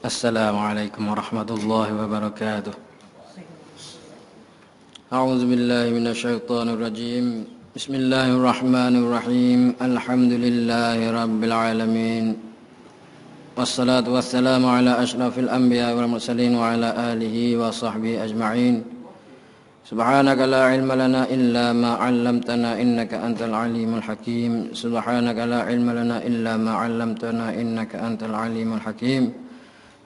Assalamualaikum warahmatullahi wabarakatuh. A'udzu billahi minasyaitonir rajim. Bismillahirrahmanirrahim. Alhamdulillahi rabbil alamin. Wassalatu wassalamu ala asyrafil anbiya'i wal mursalin wa ala alihi wa sahbihi ajma'in. Subhanaka la ilma lana illa ma 'allamtana innaka antal alimul hakim. Subhanaka la ilma lana illa ma 'allamtana innaka antal alimul hakim.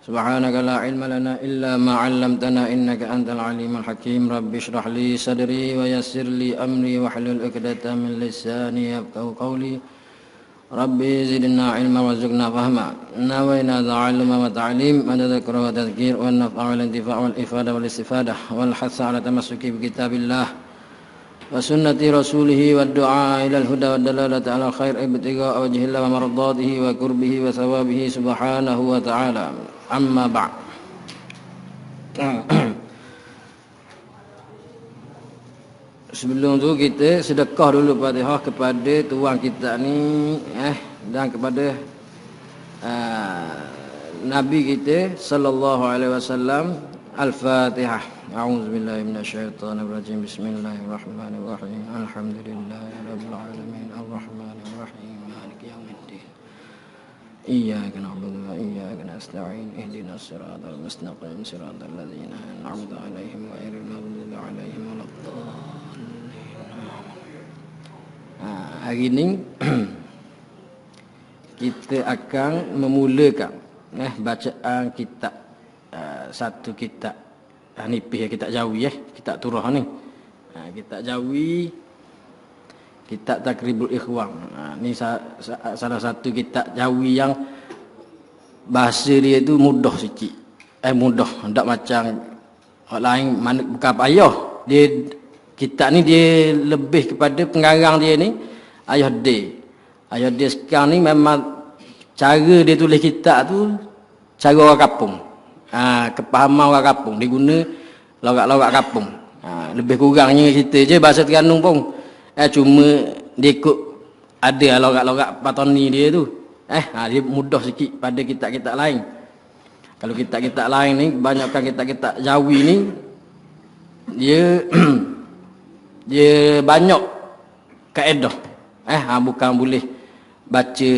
Subhanaka la ilma lana illa ma 'allamtana innaka antal alimul hakim. Rabbi shrah li sadri wa yassir li amri wa hlul 'uqdatam min lisani yafqahu qawli. Rabbi zidna ilma warzuqna fahma. Nawayna ta'alluma wa ta'lim wa tadhkura wa tadhkir wa naf'a wal intifa' wal ifada wal istifadah wal hatha 'ala tamassuki bi kitabillah wa sunnati rasulih wa du'a ila al-huda wa dalalati 'ala khair ibtigha wajhillah wa mardatihi wa qurbihi wa thawabihi subhanahu wa ta'ala. Amma ba'd. Sebelum tu kita sedekah dulu Fatihah kepada tuan kita ni dan kepada Nabi kita sallallahu alaihi wasallam. Al-Fatihah. A'udzubillahi minasyaitonirrajim. Bismillahirrahmanirrahim. Alhamdulillahirabbil alamin. Arrahmanirrahim. Maliki yaumiddin. Iyyaka na'budu wa iyyaka nasta'in. Ihdinas siratal mustaqim. Siratal ladzina an'amta 'alaihim ghairil maghdubi 'alaihim waladdallin. Hari ini kita akan memulakan bacaan kitab satu kitab nipis kitab Jawi kitab Turah ni. Kitab Jawi, kitab Takribul Ikhwan. Ni salah satu kitab Jawi yang bahasa dia tu mudah sikit. Mudah, tak macam orang lain mana bukan payah. Dia kitab ni dia lebih kepada pengarang dia ni Ayah D. Ayah D sekarang ni memang cara dia tulis kitab tu cara orang kampung. Kepahaman orang kampung. Dia guna logat-logat kampung. Lebih kurangnya kita je bahasa Terengganu pun. Cuma dia ikut ada logat-logat Patani dia tu. Dia mudah sikit pada kitab-kitab lain. Kalau kitab-kitab lain ni, kebanyakan kitab-kitab Jawi ni dia dia banyak kaedah. Bukan boleh baca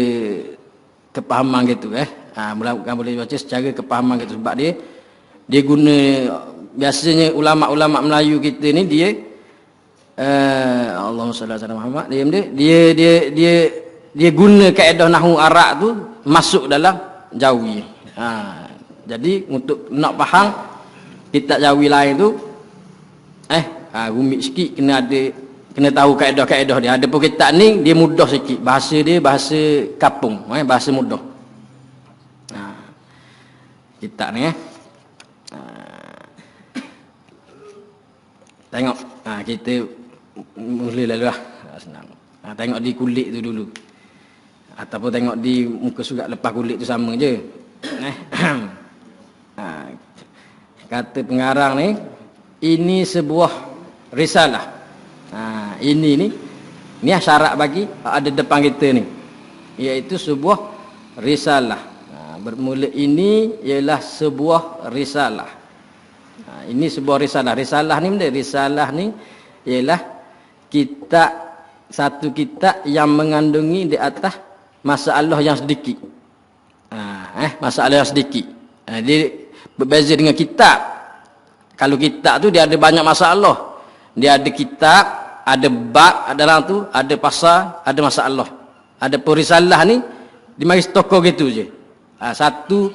kepahaman gitu. Bukan boleh baca secara kepahaman gitu. Sebab dia guna, biasanya ulama-ulama Melayu kita ni dia Allahumma salli ala Muhammad, dia guna kaedah nahwu Arab tu masuk dalam Jawi. Jadi untuk nak faham kitab Jawi lain tu rumit sikit, kena tahu kaedah-kaedah dia. Ada pun kitab ni dia mudah sikit. Bahasa dia bahasa kampung, bahasa mudah. Kitab ni tengok. Kita mulalah senang. Tengok di kulit tu dulu. Ataupun tengok di muka surat lepas kulit tu sama je. Kata pengarang ni, ini sebuah risalah. Ini syarat bagi ada depan kita ni, iaitu sebuah risalah. Bermula ini ialah sebuah risalah. Ini sebuah risalah. Risalah ni benda. Risalah ni ialah kitab, satu kitab yang mengandungi di atas masalah yang sedikit. Masalah yang sedikit. Dia berbeza dengan kitab. Kalau kitab tu dia ada banyak masalah. Dia ada kitab, ada bab, ada dalam tu, ada pasal, ada masalah. Ada risalah ni di mari stokor gitu je. Satu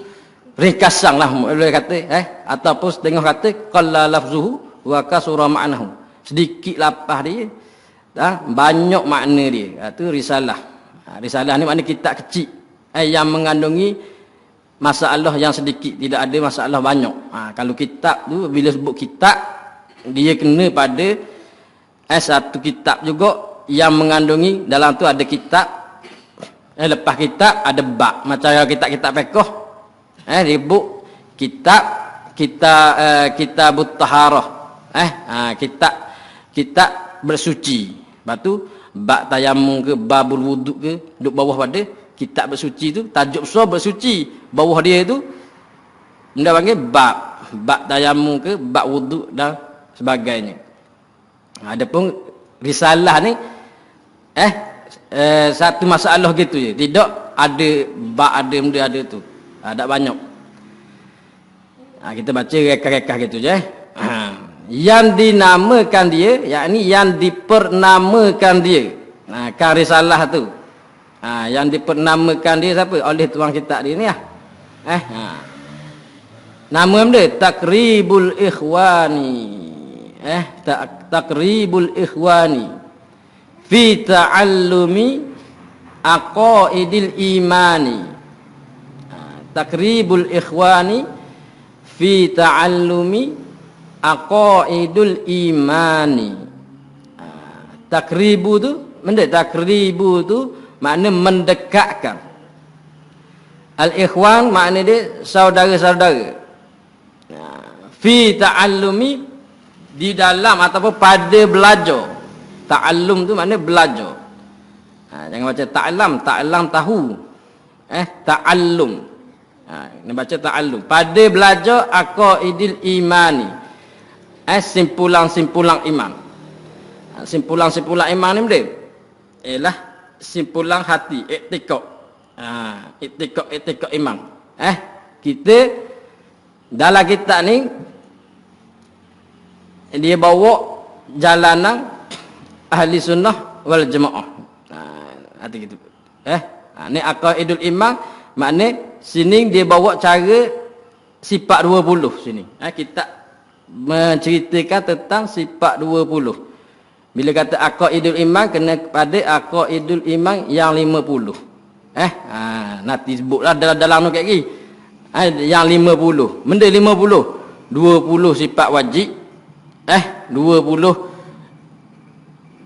ringkasan lah boleh kata, ataupun setengah kata qalla lafzuhu wa kasura ma'nahu. Sedikit lapah dia, banyak makna dia. Itu risalah. Risalah ni makna kitab kecil yang mengandungi masalah yang sedikit, tidak ada masalah banyak. Kalau kitab tu bila sebut kitab, dia kena pada satu kitab juga yang mengandungi dalam tu ada kitab, lepas kitab ada bab. Macam kitab-kitab fiqh, ribut kitabut taharah, kitab bersuci. Lepas tu bab tayamum ke, babul wuduk ke, duduk bawah pada kitab bersuci tu, tajuk besar bersuci. Bawah dia tu Benda panggil bab tayamum ke, bab wuduk dan sebagainya. Adapun risalah ni satu masalah gitu je. Tidak ada bab, ada benda ada tu. Tak banyak. Kita baca reka-reka gitu je. Yang dinamakan dia, yakni yang dipernamakan dia. Kan risalah tu. Yang dipernamakan dia siapa? Oleh tuan kitab dia ni lah. Nama dia Takribul Ikhwani. Takribul Ikhwani fi ta'allumi aqaidil imani. Takribul Ikhwani fi ta'allumi aqaidul imani. Takribu tu, takribu tu makna mendekatkan. Al-ikhwan makna dia saudara-saudara. Fi ta'allumi, di dalam ataupun pada belajar. Ta'allum tu makna belajar. Jangan baca ta'lam tahu. Ta'allum. Ini baca ta'allum. Pada belajar aqaidil imani. Simpulan-simpulan iman. Simpulan-simpulan iman ni dia ialah simpulan hati, i'tiqad. I'tiqad iman. Kita dalam kitab ni dia bawa jalanan ahli sunnah wal jamaah. Hati gitu. Ni aqaidul iman, makna sini dia bawa cara sifat 20 sini. Kita menceritakan tentang sifat 20. Bila kata aqaidul iman, kena pada aqaidul iman yang 50. Nanti sebutlah dalam tu lagi. Yang 50. Benda 50. 20 sifat wajib. 20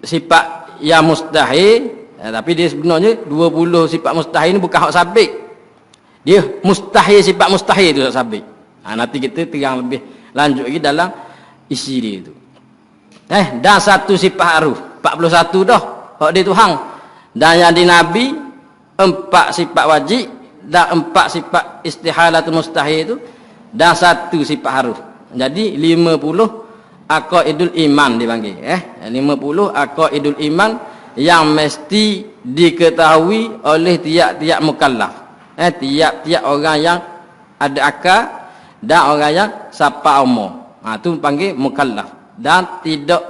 sifat yang mustahil. Tapi dia sebenarnya 20 sifat mustahil ni bukan hak sabit. Dia mustahil, sifat mustahil tu hak sabit. Nanti kita terang lebih lanjut lagi dalam isi dia tu. Dan satu sifat haruh 41 dah hak dia Tuhan. Dan yang di Nabi 4 sifat wajib dan 4 sifat istihalatul mustahil tu, dan satu sifat haruh. Jadi 50 aqaidul iman dipanggil. 50 aqaidul iman yang mesti diketahui oleh tiap-tiap mukallaf. Tiap-tiap orang yang ada akal dan orang yang sapa umur. Tu panggil mukallaf. Dan tidak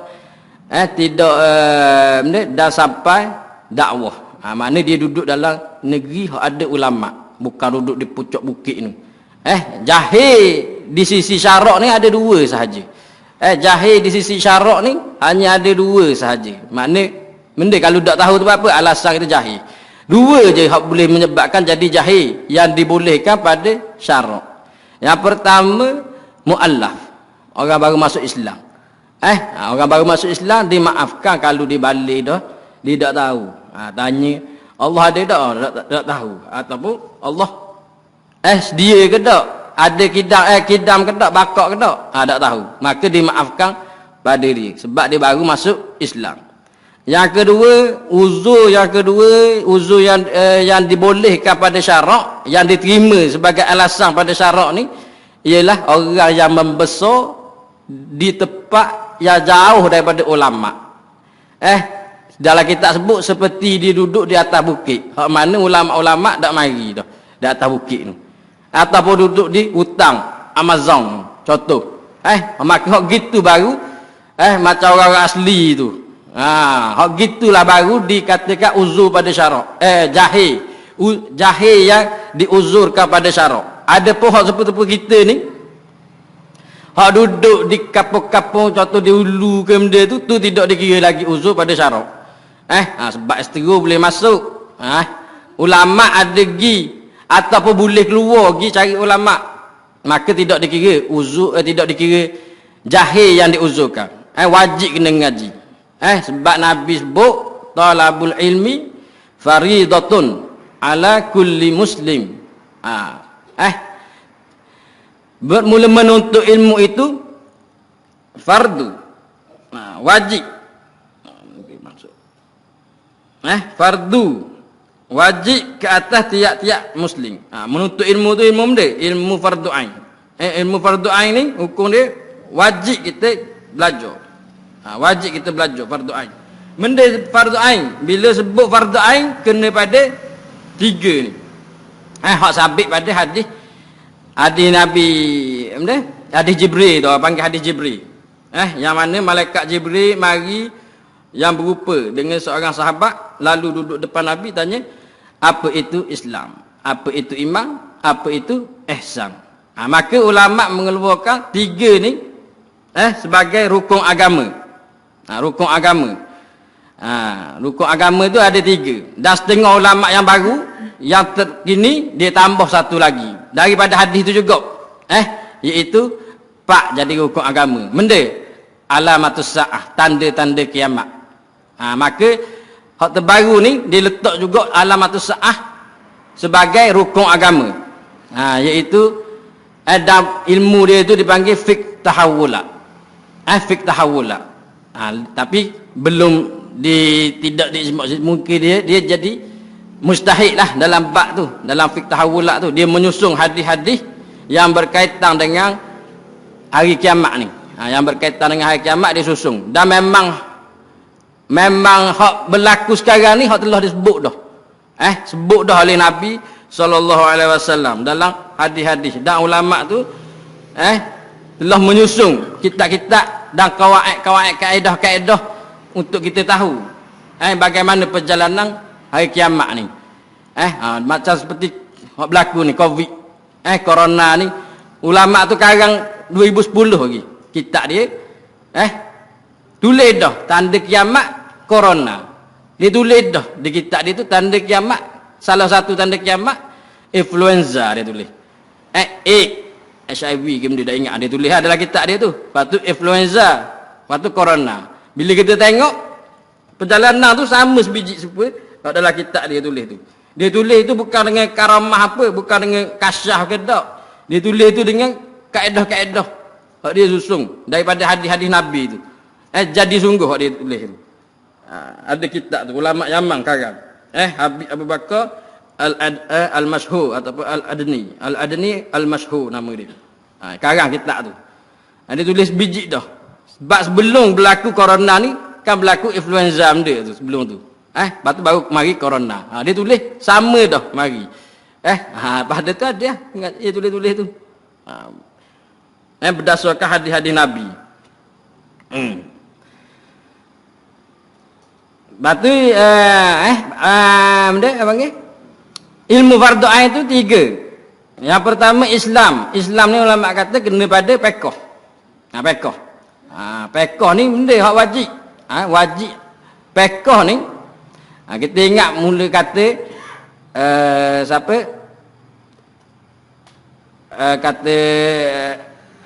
dah sampai dakwah. Makna dia duduk dalam negeri ada ulama, bukan duduk di pucuk bukit ni. Jahil di sisi syarak ni ada 2 sahaja. Jahil di sisi syarak ni hanya ada 2 sahaja. Makna benda kalau tak tahu tu apa, alasan kita jahil. 2 je hak boleh menyebabkan jadi jahil yang dibolehkan pada syarak. Yang pertama, muallaf, orang baru masuk Islam. Orang baru masuk Islam dimaafkan kalau dibalik dah dia tak tahu. Tanya Allah ada tak tahu, ataupun Allah dia ke tak, ada kidam ke tak, bakak ke tak, tak tahu, maka dimaafkan pada dia sebab dia baru masuk Islam. Yang kedua, uzur yang dibolehkan pada syarak, yang diterima sebagai alasan pada syarak ni ialah orang yang membesar di tempat yang jauh daripada ulama. Dalam kitab sebut seperti dia duduk di atas bukit. Hak mana ulama-ulama tak mari dah di atas bukit ni. Ataupun duduk di hutang Amazon contoh. Maka hak gitu baru macam orang asli tu. Hak gitulah baru dikatakan uzur pada syarak. Jahil. Jahil yang diuzurkan pada syarak. Ada pun hak seperti kita ni, hak duduk di kapung-kapung contoh di hulu ke benda tu tidak dikira lagi uzur pada syarak. Sebab estero boleh masuk. Ulama ada gi ataupun boleh keluar gi cari ulama, maka tidak dikira uzur, tidak dikira jahil yang diuzurkan. Wajib kena ngaji. Sebab Nabi sebut talabul ilmi faridatun ala kulli muslim. Bermula menuntut ilmu itu fardu, wajib. Fardu wajib ke atas tiap-tiap muslim. Menuntut ilmu tu ilmu benda, ilmu fardu ain. ilmu fardu ain ni hukum dia wajib kita belajar. Wajib kita belajar fardu ain. Benda fardu ain, bila sebut fardu ain kena pada 3 ni. Hak sabit pada hadis Nabi hadis Jibril tu, panggil hadis Jibril. Yang mana malaikat Jibril mari yang berupa dengan seorang sahabat lalu duduk depan Nabi tanya, apa itu Islam? Apa itu iman? Apa itu ihsan? Maka ulama mengeluarkan 3 ni sebagai rukun agama. Rukun agama. Rukun agama tu ada 3. Dan setengah ulama yang baru yang terkini dia tambah satu lagi daripada hadis itu juga. Iaitu 4 jadi rukun agama. Benda alamatus saah, tanda-tanda kiamat. Maka hak terbaru ni dia letak juga alamatus saah sebagai rukun agama. Iaitu ada ilmu dia itu dipanggil fiqh tahawulat. Fiqh tahawulat. Tapi belum tidak mungkin dia jadi mustahil lah dalam bab tu, dalam fiqh tahawulat tu dia menyusung hadis-hadis yang berkaitan dengan hari kiamat ni. Yang berkaitan dengan hari kiamat dia susung. Dan memang hak berlaku sekarang ni hak telah disebut dah. Sebut dah oleh Nabi SAW dalam hadis-hadis. Dan ulama tu telah menyusung kitab-kitab dan kawaid kaedah-kaedah untuk kita tahu bagaimana perjalanan hari kiamat ni. Macam seperti hak berlaku ni Covid, corona ni, ulama tu sekarang 2010 lagi kitab dia tulis dah tanda kiamat corona. Dia tulis dah di kitab dia tu tanda kiamat, salah satu tanda kiamat influenza dia tulis. HIV ke benda dah ingat dia tulis adalah kitab dia tu. Lepas tu influenza, lepas tu corona. Bila kita tengok perjalanan tu sama sebiji serupa adalah kitab dia tulis tu. Dia tulis tu bukan dengan karamah apa, bukan dengan kasyaf ke tak. Dia tulis tu dengan kaedah-kaedah hak dia susung daripada hadis-hadis Nabi tu. Jadi sungguh hak dia tulis tu. Ada kitab tu ulama Yaman sekarang. Habib Abu Bakar Al-Mashhur ataupun Al-Adni Al-Mashhur nama dia. Sekarang kitab tu. Dia tulis biji dah. Sebab sebelum berlaku corona ni kan berlaku influenza benda tu sebelum tu. Lepas tu baru mari corona. Dia tulis sama dah mari. Pada tu ada dia tulis-tulis tu. Berdasarkan hadis-hadis Nabi. Batu benda apa panggil? Ilmu fardu ain itu 3. Yang pertama Islam. Islam ni ulama kata kena pada fiqh. Fiqh. Fiqh ni benda hak wajib. Wajib fiqh ni. Kita ingat mula kata siapa? Kata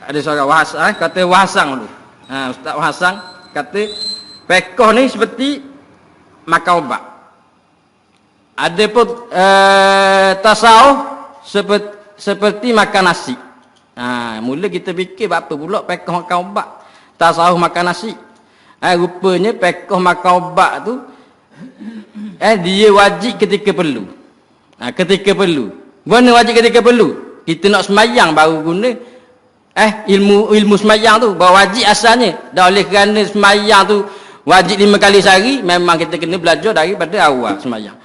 ada seorang kata Wahsang dulu. Ustaz Wahsang kata fiqh ni seperti makan ubat. Ada pun tasawuf seperti makan nasi. Mula kita fikir apa pula fiqh makan ubat, tasawuf makan nasi. Rupanya fiqh makan ubat tu dia wajib ketika perlu. Ketika perlu. Guna wajib ketika perlu. Kita nak semayang baru guna ilmu semayang tu bahawa wajib asalnya. Dan oleh kerana semayang tu wajib 5 kali sehari, memang kita kena belajar daripada awal semayang.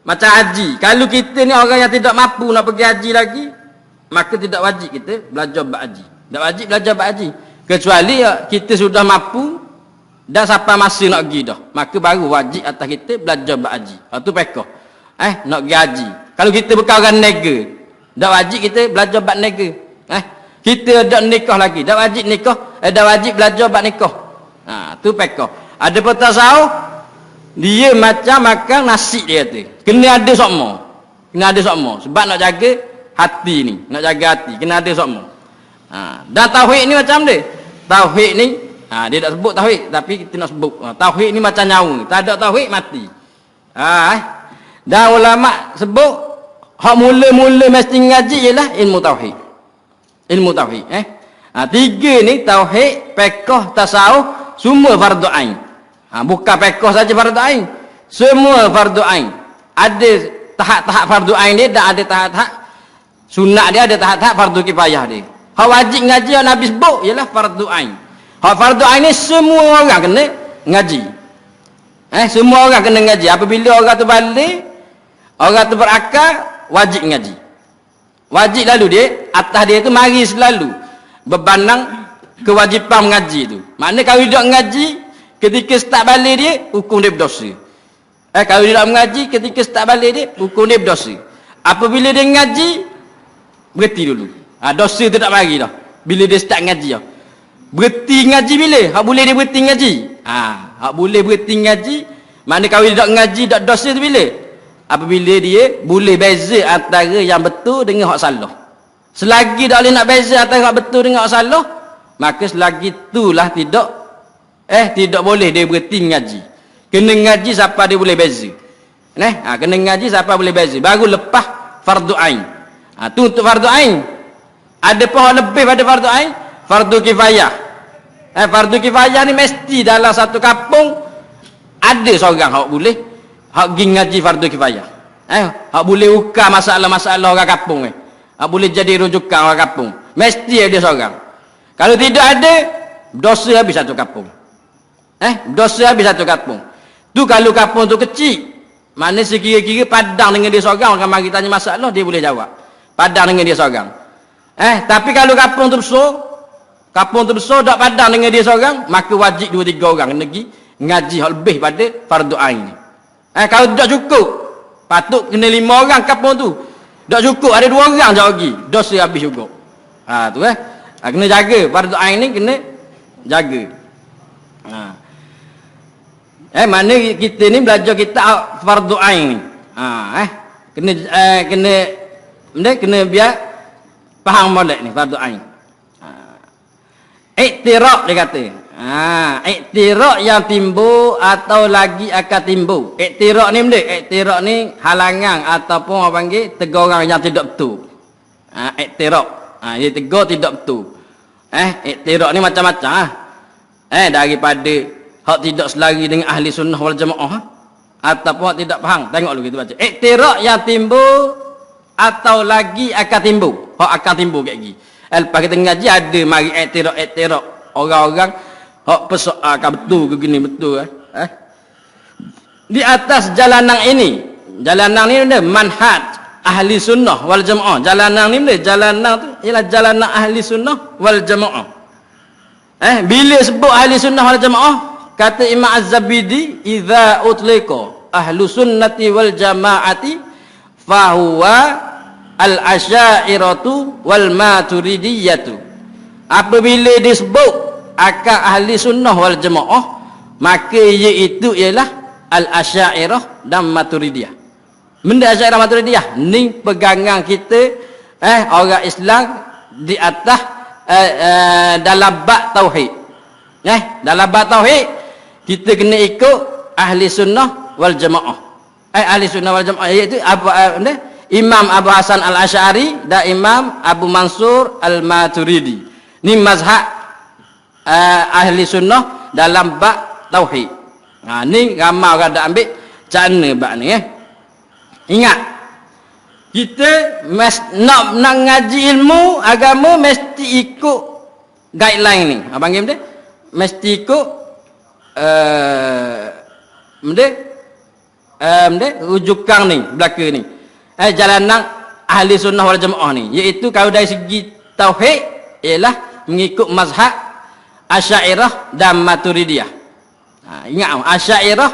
Macam haji. Kalau kita ni orang yang tidak mampu nak pergi haji lagi, maka tidak wajib kita belajar bab haji. Tak wajib belajar bab haji. Kecuali kita sudah mampu dan sampai masa nak pergi dah, maka baru wajib atas kita belajar bab haji. Itu fiqh. Nak pergi haji. Kalau kita bukan orang nega, tak wajib kita belajar bab nega. Kita ada nikah lagi, tak wajib nikah, tak wajib belajar bab nikah. Tu fiqh. Ada pun tasawuf, dia macam makan nasi dia tu. Kena ada sokmo. Kena ada sokmo. Sebab nak jaga hati ni, nak jaga hati, kena ada sokmo. Dan tauhid ni macam dia. Tauhid ni dia tak sebut tauhid, tapi kita nak sebut. Tauhid ni macam nyawa. Tak ada tauhid mati. Dan ulama sebut hak mula-mula mesti ngaji ialah ilmu tauhid. Ilmu tauhid. 3 ni tauhid, fiqh, tasawuf semua fardu ain. Bukan fiqh saja fardu ain. Semua fardu ain. Ada tahap-tahap fardu ain dia dan ada tahap-tahap Sunat dia ada tahap-tahap fardu kifayah dia. Hak wajib ngaji yang Nabi sebut ialah fardu ain. Hak fardu ain ni semua orang kena ngaji. Semua orang kena ngaji. Apabila orang tu balik, orang tu berakal, wajib ngaji. Wajib lalu dia, atas dia tu mari selalu berbanang kewajipan mengaji tu. Maknanya kalau dia ngaji, ketika start balik dia, hukum dia berdosa. Kalau dia tak mengaji, ketika start balik dia, hukum dia berdosa. Apabila dia ngaji, berhenti dulu. Dosa tu tak mari dah. Bila dia start ngaji dah. Berhenti ngaji bila? Hak boleh dia berhenti ngaji. Hak boleh berhenti ngaji, maknanya kalau dia tak ngaji, tak dosa tu bila? Apabila dia boleh beza antara yang betul dengan hak salah. Selagi tak boleh nak beza antara hak betul dengan hak salah, maka selagi itulah tidak boleh dia berhenti ngaji. Kena ngaji siapa dia boleh beza. Kena ngaji siapa boleh beza. Baru lepas fardu ain. Tu untuk fardu ain. Ada pun lebih pada fardu ain, fardu kifayah. Fardu kifayah ni mesti dalam satu kampung ada seorang hak boleh hak pergi ngaji fardu kifayah. Hak boleh ukar masalah-masalah orang kampung ni. Hak boleh jadi rujukan orang kampung. Mesti ada seorang. Kalau tidak ada, dosa habis satu kampung. Dosa habis satu kampung. Tu kalau kampung tu kecil, mana sekira-kira padang dengan dia seorang, orang mari tanya masalah, dia boleh jawab. Padang dengan dia seorang. Tapi kalau kampung tu besar tak padang dengan dia seorang, maka wajib 2-3 orang kena pergi ngaji hal lebih pada fardu ain ni. Kalau tak cukup, patut kena 5 orang kampung tu. Tak cukup, ada 2 orang je lagi, dosa habis juga. Tu kena jaga fardu ain ni, kena jaga. Mana kita ni belajar kita fardu ain ni. Kena biar faham molek ni fardu ain. Iktiraq dia kata. Iktiraq yang timbul atau lagi akan timbul. Iktiraq ni benda, iktiraq ni halangan ataupun orang panggil tegur orang yang tidak betul. Iktiraq. Dia tegur tidak betul. Iktiraq ni macam-macam. Daripada hak tidak selari dengan ahli sunnah wal jamaah, ataupun hak tidak faham. Tengok dulu kita baca. Iktiraq yang timbul atau lagi akan timbul. Hak akan timbul kat gigi. Lepas kita ngaji ada mari iktiraq orang-orang hak persoalkan betul ke gini betul di atas jalanan ini. Jalanan ni benda manhaj ahli sunnah wal jamaah. Jalanan ni benda, jalanan tu ialah jalanan ahli sunnah wal jamaah. Bila sebut ahli sunnah wal jamaah, kata Imam Az-Zabidi, idza utliqa ahlu sunnati wal jamaati fahuwa al-asy'ariyatu wal maturidiyatu. Apabila disebut akal ahli sunnah wal jamaah, maka iaitu ialah al-asy'ariyah dan maturidiyah. Benda asy'ariyah maturidiyah ni pegangan kita orang Islam di atas dalam bab tauhid. Dalam bab tauhid kita kena ikut ahli sunnah wal jamaah. Ahli sunnah wal jamaah iaitu Imam Abu Hasan Al-Asy'ari dan Imam Abu Mansur Al-Maturidi. Ni mazhab ahli sunnah dalam bab tauhid. Ni ramai orang dah ambil cana bab ni. Ingat, kita nak ngaji ilmu agama mesti ikut guideline ni. Abang panggil dia mesti ikut rujukan ni belaka ni. Jalanan ahli sunnah wal jamaah ni, iaitu kalau dari segi tauhid ialah mengikut mazhab Asy'ariyah dan Maturidiyah. Ingat Asy'ariyah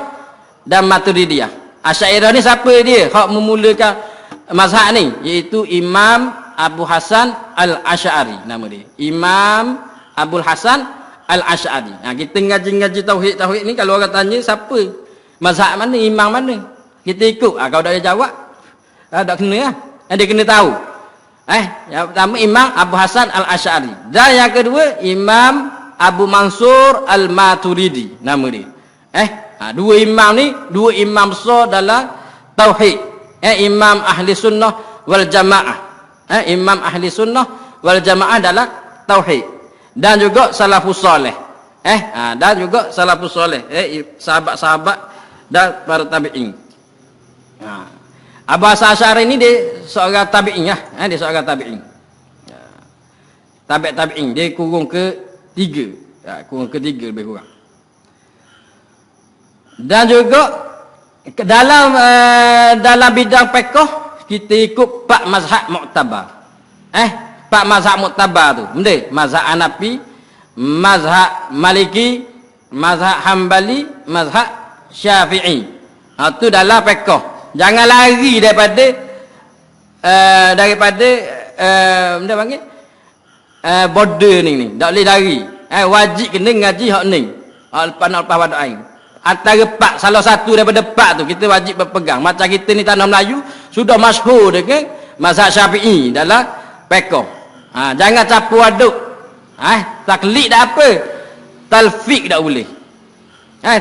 dan Maturidiyah. Asy'ariyah ni siapa dia? Hak memulakan mazhab ni, iaitu Imam Abu Hasan Al-Asy'ari nama dia. Imam Abu Hasan Al-Asy'ari. Kita ngaji-ngaji tauhid ni, kalau orang tanya siapa mazhab mana, imam mana, kita ikut. Kalau dah jawab tak kena lah. Dia kena tahu. Yang pertama Imam Abu Hasan Al-Asy'ari. Dan yang kedua Imam Abu Mansur Al-Maturidi nama dia. Dua imam ni, dua imam besar dalam tauhid. Imam ahli sunnah wal jamaah. Imam ahli sunnah wal jamaah dalam tauhid. Dan juga salafus saleh. Dan juga salafus saleh. Sahabat-sahabat dan para tabi'in. Abu Hasan Asy'ari ni dia seorang tabi'in lah. Dia seorang tabi'in. Tabi'in. Dia kurung ke 3. Kurung ke 3 lebih kurang. Dan juga dalam bidang fiqh kita ikut 4 mazhab muktabar. 4 mazhab muktabar tu. Benda mazhab Hanafi, mazhab Maliki, mazhab Hambali, mazhab Syafi'i. Tu dalam fiqh. Jangan lari daripada benda panggil border ni. Tak boleh lari. Wajib kena ngaji hak ni. Lepas pada air. Antara 4, salah satu daripada 4 tu kita wajib berpegang. Macam kita ni tanah Melayu sudah masyhur dengan mazhab Syafi'i dalam fiqh. Jangan campur aduk. Taklid dah apa? Talfiq tak boleh.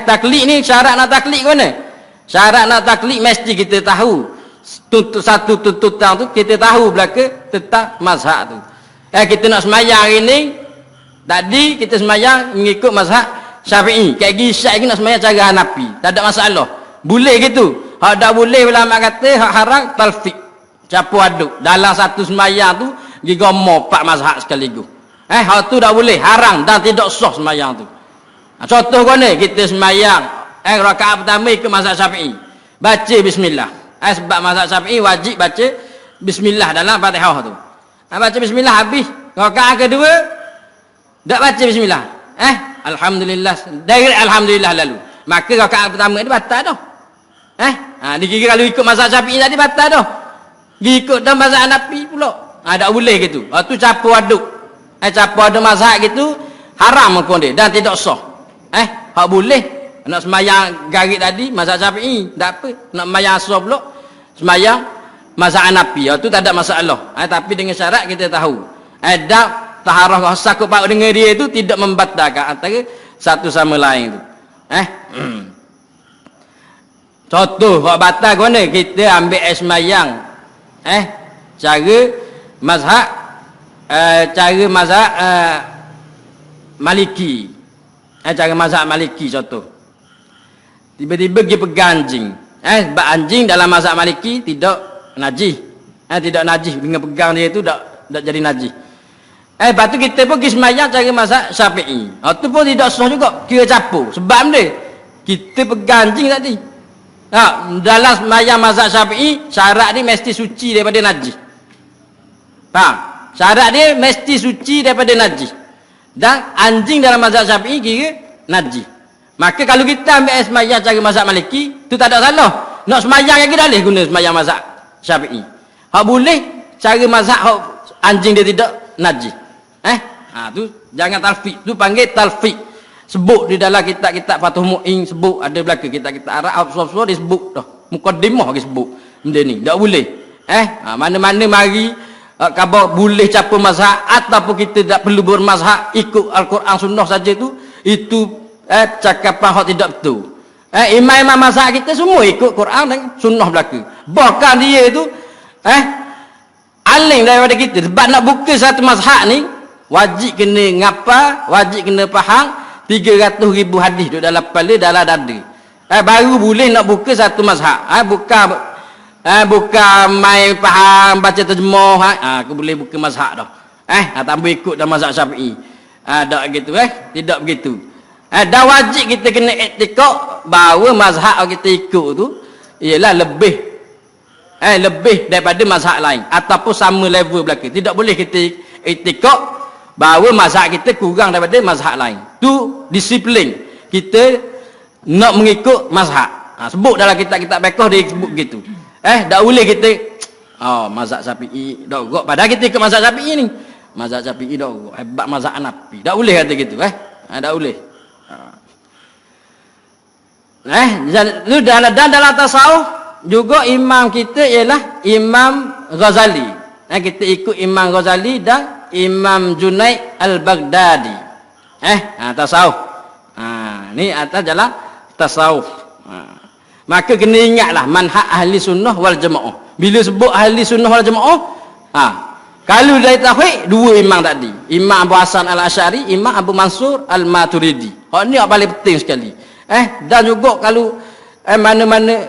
Taklid ni syarat nak taklid ke mana? Syarat nak taklid mesti kita tahu. Satu tuntutan tu kita tahu belaka tentang mazhab tu. Kita nak semayang hari ni, tadi kita semayang mengikut mazhab Syafi'i. Kayak gini syak lagi nak semayang cara Hanafi. Tak ada masalah. Boleh gitu. Hak tak boleh ulama kata hak haram talfiq. Campur aduk. Dalam satu semayang tu digomor 4 mazhab sekaligus. Hak tu tak boleh, haram dan tidak sah semayang tu. Contoh kau ni kita semayang rakaat pertama ikut mazhab Syafi'i. Baca bismillah. Sebab mazhab Syafi'i wajib baca bismillah dalam Fatihah tu. Baca bismillah habis. Rakaat kedua tak baca bismillah. Alhamdulillah. Dari alhamdulillah lalu. Maka rakaat pertama ni batal dah. Dikira kalau ikut mazhab Syafi'i tadi batal dah. Ikut dalam mazhab Hanafi pula. Tak boleh gitu. Tu campur aduk. Campur aduk mazhab gitu haram hukum dia dan tidak sah. Hak boleh nak semayang garik tadi mazhab Syafi'i, tak apa. Nak semayang asar pula semayang mazhab Hanafi. Tu tak ada masalah. Tapi dengan syarat kita tahu. Adab taharah sakut pak dengan dia itu tidak membatalkan antara satu sama lain tu. Contoh hak batal ke mana? Kita ambil semayang cara mazhab Maliki. Cara mazhab Maliki contoh. Tiba-tiba pergi pegang anjing. Sebab anjing dalam mazhab Maliki tidak najis. Tidak najis dengan pegang dia itu tak jadi najis. Lepas tu kita pergi semayang cara mazhab Syafi'i. Tu pun tidak sah juga. Kira campur. Sebab dia kita pegang anjing tadi. Dalam semayang mazhab Syafi'i syarat dia mesti suci daripada najis. Syarat dia mesti suci daripada najis. Dan anjing dalam mazhab Syafi'i kira najis. Maka kalau kita ambil semayang cara mazhab Maliki, tu tak ada salah. Nak semayang lagi dah boleh guna semayang mazhab Syafi'i. Hak boleh cara mazhab anjing dia tidak najis. Tu jangan talfiq. Tu panggil talfiq. Sebut di dalam kitab-kitab Fathul Mu'in, sebut ada belaka kitab-kitab Arab suara-suara dia sebut dah. Muqaddimah dia sebut. Benda ni tak boleh. Mana-mana mari khabar boleh campur mazhab ataupun kita tak perlu bermazhab ikut Al-Quran Sunnah saja tu, itu cakapan hak tidak betul. Imam-imam mazhab kita semua ikut Quran dan Sunnah belaka. Bahkan dia tu alim daripada kita. Sebab nak buka satu mazhab ni wajib kena ngapa, wajib kena faham 300,000 hadis duduk dalam kepala, dalam dada. Baru boleh nak buka satu mazhab. Bukan main faham baca terjemah. Aku boleh buka mazhab dah. Tambah ikut dalam mazhab Syafi'i. Tak gitu tidak begitu. Dan wajib kita kena iktikad bahawa mazhab kita ikut tu ialah lebih daripada mazhab lain ataupun sama level belaka. Tidak boleh kita iktikad bahawa mazhab kita kurang daripada mazhab lain. Tu disiplin kita nak mengikut mazhab. Sebut dalam kitab-kitab fiqh dia sebut begitu. Tak boleh kita mazhab Syafi'i dogok padahal kita ikut mazhab Syafi'i ni. Mazhab Syafi'i dogok hebat mazhab Hanafi. Tak boleh kata gitu. Tak boleh. Dan dalam tasawuf juga imam kita ialah Imam Ghazali. Kita ikut Imam Ghazali dan Imam Junaid Al-Baghdadi. Tasawuf. Ni atas jalan tasawuf. Maka kena ingatlah manhaj ahli sunnah wal jamaah. Bila sebut ahli sunnah wal jamaah, kalau dari tauhid dua imam tadi, Imam Abu Hasan Al-Asy'ari, Imam Abu Mansur Al-Maturidi. Ni yang paling penting sekali. Dan juga kalau mana-mana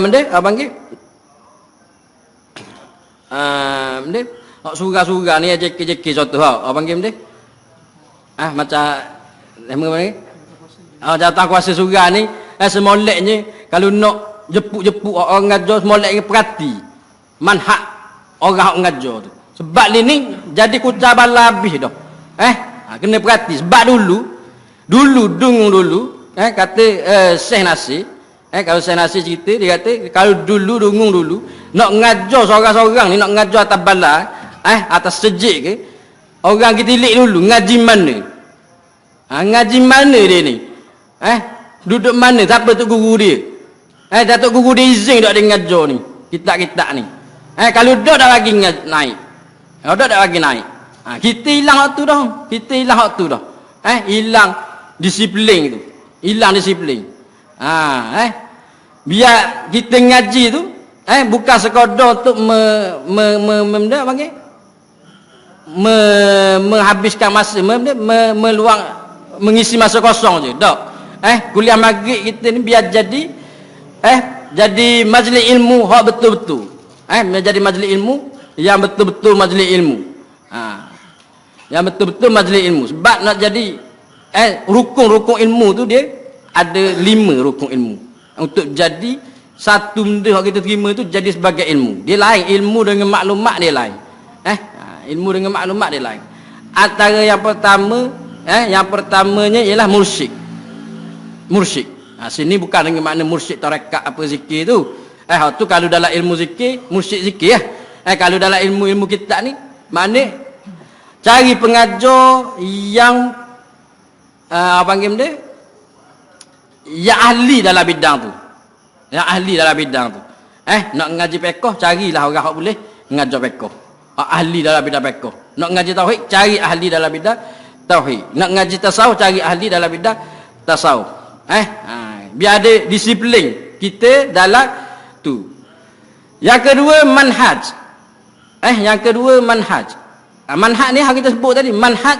benda apa panggil Mende hak surah-surah ni jeki-jeki contoh apa panggil mende? Macam apa ni? Jatah kuasa surah ni semoleknya kalau nak jepuk-jepuk orang ngajar semoleknya perhati manhak orang ngajar tu. Sebab ni jadi kucaban labih dah. Kena perhati sebab dulu dengung dulu kata Syekh Nasir kalau Syekh Nasir cerita dia kata kalau dulu dengung dulu nak ngajar seorang-seorang ni nak ngajar atas bala atas sejik ke orang kita tilik dulu ngaji mana ngaji mana dia ni duduk mana siapa tu guru dia datuk guru dia izin tak dia ngajar ni kitab-kitab ni kalau dah bagi naik kalau dah bagi naik kita hilang hak tu dah hilang disiplin tu hilang disiplin biar kita ngaji tu bukan sekadar untuk menghabiskan masa meluang mengisi masa kosong je tak kuliah maghrib kita ni biar jadi jadi majlis ilmu hak betul-betul menjadi majlis ilmu yang betul-betul majlis ilmu yang betul-betul majlis ilmu sebab nak jadi rukun-rukun ilmu tu dia ada 5 rukun ilmu untuk jadi satu benda yang kita terima tu jadi sebagai ilmu dia lain ilmu dengan maklumat dia lain ilmu dengan maklumat dia lain antara yang pertamanya ialah mursyid sini bukan dengan makna mursyid tarekat apa zikir tu tu kalau dalam ilmu zikir mursyid zikir kalau dalam ilmu-ilmu kita ni makna cari pengajar yang panggil dia yang ahli dalam bidang tu nak ngaji fiqh carilah orang yang boleh ngajar fiqh ahli dalam bidang fiqh nak ngaji tauhid cari ahli dalam bidang tauhid nak ngaji tasawuf cari ahli dalam bidang tasawuf biar ada disiplin kita dalam tu yang kedua manhaj manhaj ni yang kita sebut tadi manhaj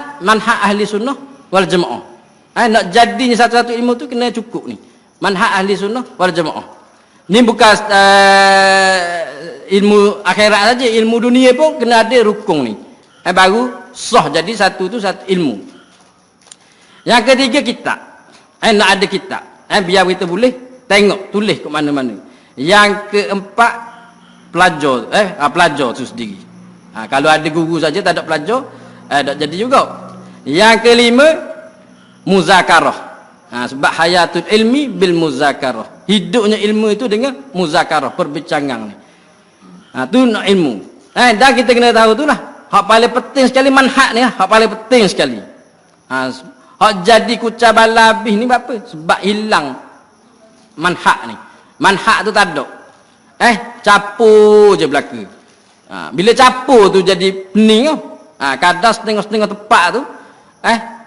ahli sunnah wal jamaah nak jadinya satu-satu ilmu tu kena cukup ni manhaj ahli sunnah wal jamaah ni bukan ilmu akhirat saja ilmu dunia pun kena ada rukun ni baru sah jadi satu ilmu yang ketiga kitab nak ada kitab biar kita boleh tengok tulis ke mana-mana yang keempat pelajar tu sendiri kalau ada guru saja tak ada pelajar tak jadi juga yang kelima muzakarah sebab hayatul ilmi bil muzakarah hidupnya ilmu itu dengan muzakarah perbincangan ni tu nak ilmu dan kita kena tahu tu lah hak paling penting sekali manhaj ni hak paling penting sekali hak jadi kucaban labih ni apa sebab hilang manhaj tu tak ada capur je belaka bila capur tu jadi pening kadang setengah-setengah tepat tu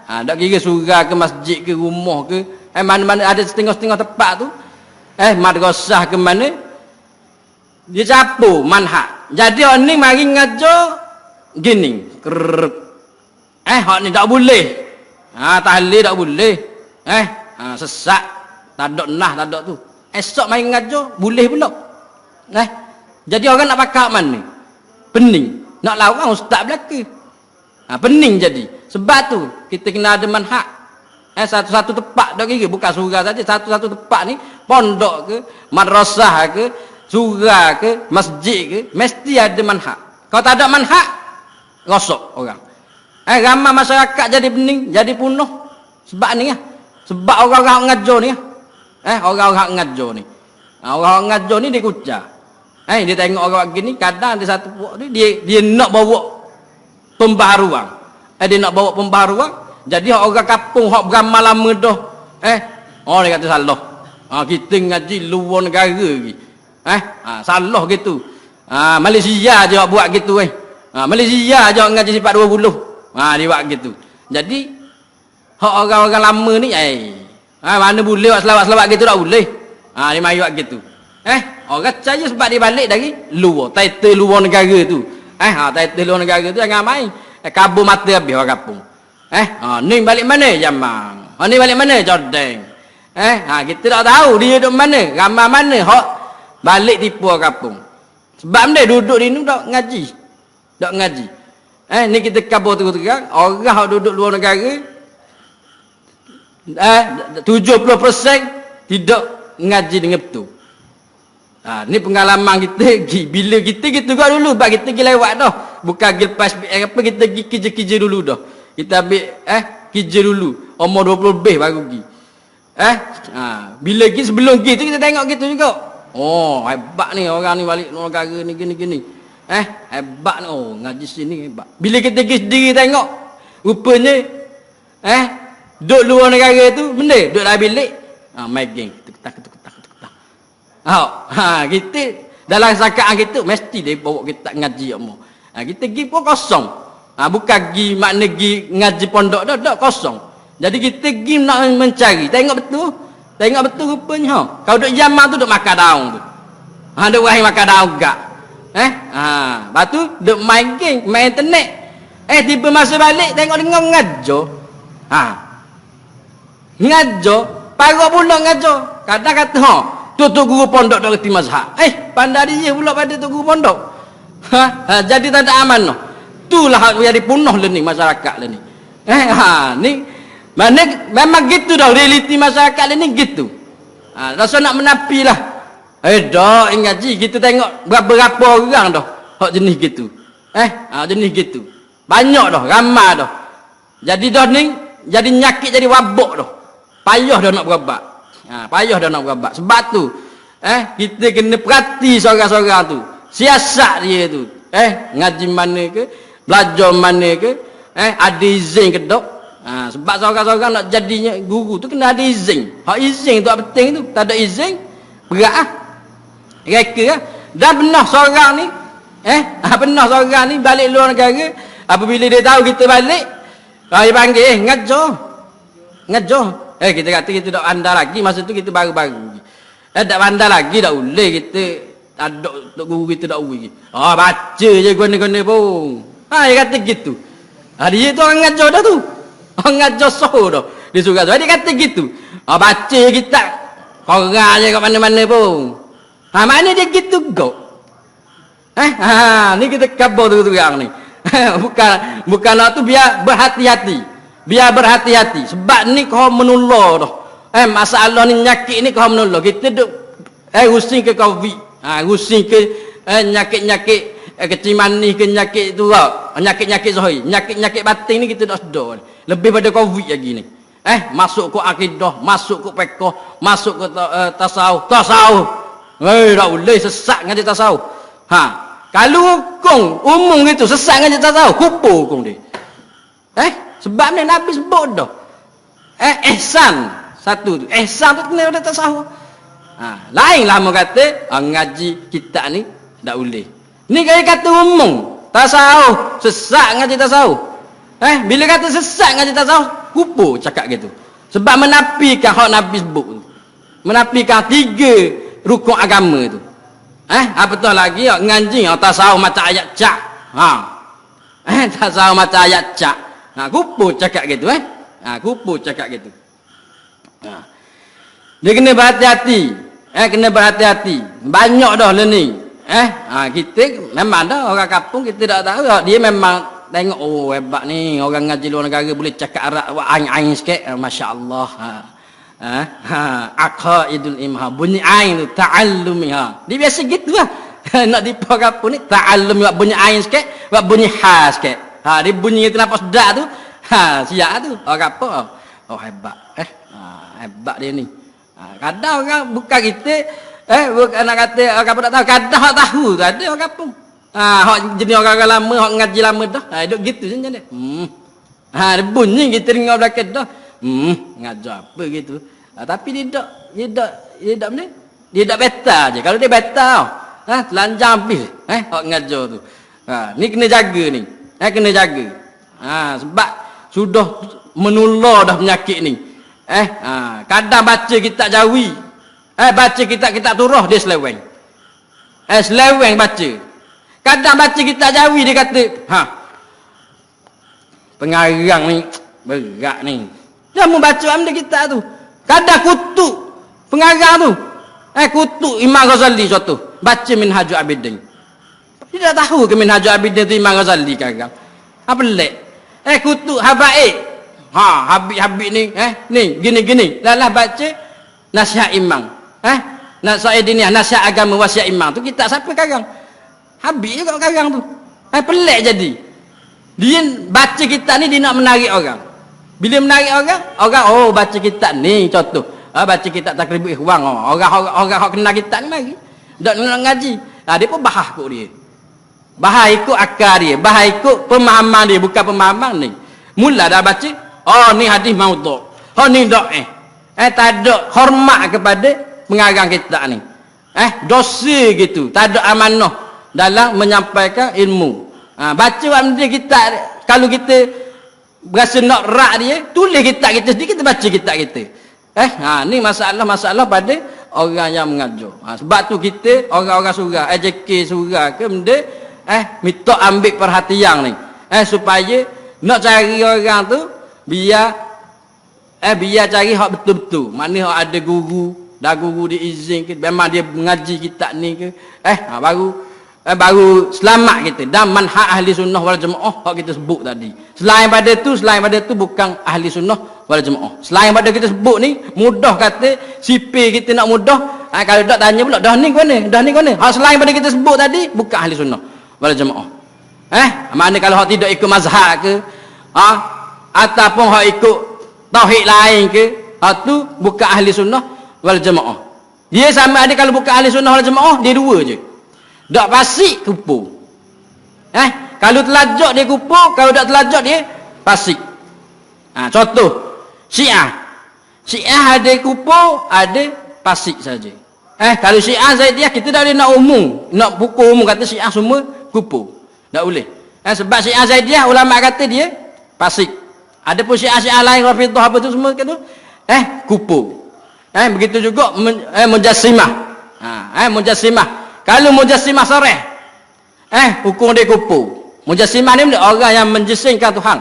tak kira surau ke masjid ke rumah ke mana-mana ada setengah-setengah tepat tu madrasah ke mana dia capur manhaj jadi orang ni mari ngajar gini hak ni tak boleh tahlil tak boleh sesat tak ada nah tak ada tu esok mari ngajar boleh pula jadi orang nak pakai mana pening nak lawan ustaz belaka pening jadi sebab tu kita kena ada manhaj satu-satu tempat tak kira bukan surau saja satu-satu tempat ni pondok ke madrasah ke surau ke masjid ke mesti ada manhaj kalau tak ada manhaj rosak orang ramai masyarakat jadi pening jadi punah sebab ni sebab orang-orang ngajar ni orang-orang ngajar ni orang ngajar ni dia kucar dia tengok orang gini kadang ada satu puak ni dia nak bawa pembaharuan dia nak bawa pembaharuan jadi orang kampung hak beramal lama dah dia kata salah kita ngaji luar negara lagi salah gitu Malaysia je buat gitu Malaysia je ngaji sifat 20 dia buat gitu jadi hak orang-orang lama ni mana boleh buat selawat-selawat gitu tak boleh dia mari buat gitu orang percaya sebab dia balik dari luar title luar negara tu title luar negara tu jangan main kabur mata habis orang kampung ni balik mana Jamang ni balik mana Jordan kita tak tahu dia duduk mana ramai mana hak balik tipu orang kampung Sebab dia duduk di ni dak ngaji. Dak ngaji. Ni kita kabur terang, orang yang duduk luar negara 70% tidak ngaji dengan betul. Ni pengalaman kita bila kita gitu juga dulu, sebab kita pergi lewat dah. Bukan pergi lepas apa, kita pergi kerja-kerja dulu dah. Kita ambil kerja dulu, umur 20 lebih baru pergi. Bila pergi sebelum pergi tu kita tengok gitu juga. Oh, hebat ni orang ni balik luar negara ni gini-gini. Hebat ni, oh ngaji sini hebat. Bila kita pergi sendiri tengok, rupanya duduk luar negara tu benda, duduk dalam bilik, main game, ketak. Kita dalam sakaan kita mesti dia bawa kita ngaji Allah. Kita pergi pun kosong. Bukan pergi makna pergi ngaji pondok dah kosong. Jadi kita pergi nak mencari, tengok betul rupanya. Kau duduk Yaman tu duduk makan daun tu. Duduk wahai makan daun gak. Lepas tu duduk main game, main internet. Tiba masa balik tengok dia ngajar. Ngajar, parok pula ngajar. Kadang kata tu guru pondok dah reti mazhab. Pandai dia pula pada tu guru pondok. Jadi tak ada amanah. Itulah hak yang dipunuh le ni masyarakat le ni. Ni mana memang gitu dah realiti masyarakat le ni gitu. Rasa nak menapilah. Dah ngaji kita tengok berapa orang dah hak jenis gitu. Jenis gitu. Banyak dah, ramai dah. Jadi dah ni jadi nyakit, jadi wabak dah. Payah dah nak berubat. Payah dah nak berubat. Sebab tu kita kena perhati seorang-seorang tu. Siasat dia tu. Ngaji mana ke, belajar mana ke, ada izin ke tak? Sebab seorang-seorang nak jadinya guru tu kena ada izin. Hak izin tu penting tu. Tak ada izin, berat reka dah benar seorang ni. Benar seorang ni balik luar negara, apabila dia tahu kita balik, dia panggil ngajar. Kita kata kita tak pandai lagi, masa tu kita baru-baru. Tak pandai lagi, tak boleh kita ada guru kita tak boleh. Baca je guna-guna pun. Dia kata gitu. Dia tu orang ngajar dah tu. Orang ngajar soh dah. Dia suka tu. Dia kata gitu. Baca kita. Korang je kat mana-mana pun. Mana dia gitu kau? Ni kita kabur terang ni. Bukan tu biar berhati-hati. Biar berhati-hati. Sebab ni kau menular dah. Masalah ni nyakit ni kau menular. Kita duk rusing ke COVID. Rusing ke nyakit-nyakit kecil manis ke nyakit tu lah. Nyakit-nyakit zahir. Nyakit-nyakit batin ni kita dah sedar. Lebih pada COVID lagi ni. Masuk ke akidah, masuk ke fiqh, masuk ke tasawuf. Tak boleh sesak ngaji tasawuf. Kalau hukum umum gitu, sesak ngaji tasawuf, kupu hukum dia. Sebab ni Nabi sebut dah. Ihsan satu tu. Ihsan tu kena ada tasawuf. Lainlah mau kata ngaji kita ni tak boleh. Ni kaya kata umum, tasawuf, sesak ngaji tasawuf. Bila kata sesak ngaji tasawuf, kupu cakap gitu. Sebab menafikan hak Nabi sebut tu. Menafikan 3 rukun agama tu. Apatah lagi ngaji tasawuf macam ayat cak. Tasawuf macam ayat cak. Kupu cakap gitu. Kupu cakap gitu. Dia kena berhati-hati. Kena berhati-hati. Banyak dah lah ni. Kita memang dah orang kampung kita tak tahu. Dia memang tengok, oh hebat ni orang ngaji luar negara boleh cakap Arab ain sikit. Masya-Allah. Aqaidul imha, bunyi ain tu ta'allumi. Dia biasa gitu lah. Nak dipa kampung ni ta'allumi buat bunyi ain sikit, buat bunyi ha sikit. Dia bunyi tu nampak sedap tu. Siap tu. Orang apa? Oh hebat. Hebat dia ni. Kadang orang bukan kita bukan nak kata orang apa tak tahu, kadang hak tahu tu ada orang kampung. Hak jenis orang lama, hak ngaji lama dah. Duk gitu saja dia. Dia bunyi kita dengar belakang dah. Ngajar apa gitu. Tapi dia tak mana? Dia tak beta je. Kalau dia beta telanjang habis. Hak ngajar tu. Ni kena jaga ni. Kena jaga. Sebab sudah menular dah penyakit ni. Kadang baca kitab Jawi. Baca kitab Turah dia seleweng. Seleweng baca. Kadang baca kitab Jawi dia kata, pengarang ni berat ni. Dia mau baca ambil kitab tu. Kadang kutuk pengarang tu. Kutuk Imam Ghazali contoh. Baca Minhajul Abidin. Dia tak tahu ke Minhajul Abidin tu Imam Ghazali kagak. Apa pelik. Kutuk habaib. Habib ni, ni gini-gini. Lalah baca nasihat imam. Nasihat diniyah, nasihat agama wasiat imam tu kita siapa karang? Habib juga karang tu. Pelik jadi. Dia baca kitab ni dia nak menarik orang. Bila menarik orang oh baca kitab ni contoh. Baca kitab Takribul Ikhwan. Orang kenal kitab ni mari. Dak nak ngaji. Dia pun bahas kok dia. Bahas ikut akal dia, bahas ikut pemahaman dia, bukan pemahaman ni. Mula dah baca, ni hadis maudhu'. Ni dhaif. Tak ada hormat kepada pengarang kitab ni. Dosa gitu, tak ada amanah dalam menyampaikan ilmu. Baca benda kitab, kalau kita berasa nak rak dia, tulis kitab kita sendiri, kita baca kitab kita. Ni masalah pada orang yang mengajar. Sebab tu kita orang-orang surah, AJK surah ke benda minta ambil perhatian ni. Supaya nak cari orang tu biar cari hak betul-betul. Mana hak ada guru, dah guru diizin ke, memang dia mengaji kitab ni ke. Baru selamat kita. Dan manhaj ahli sunnah wal jamaah hak kita sebut tadi. Selain pada tu bukan ahli sunnah wal jamaah. Selain pada kita sebut ni, mudah kata sipir kita nak mudah. Kalau tak tanya pula dah ni ke mana? Hak selain pada kita sebut tadi bukan ahli sunnah wal jamaah. Makna kalau hak tidak ikut mazhab ke, ataupun hak ikut tauhid lain ke, hak tu bukan ahli sunnah wal jamaah. Dia sama ada kalau bukan ahli sunnah wal jamaah, dia dua je. Dak fasik kupu. Kalau telajak dia kupu, kalau dak telajak dia fasik. Contoh Syiah ada kupu, ada fasik saja. Kalau Syiah Zaidiyah kita dah boleh nak umum, nak pukul umum kata Syiah semua kupu. Tak boleh. Sebab Syiah Zaidiyah ulama kata dia fasik. Adapun Syiah lain Rafidhah apa tu semua kata kupu. Begitu juga Mujassimah. Mujassimah. Kalau Mujassimah soreh, hukum dia kupu. Mujassimah ni orang yang menjisingkan Tuhan.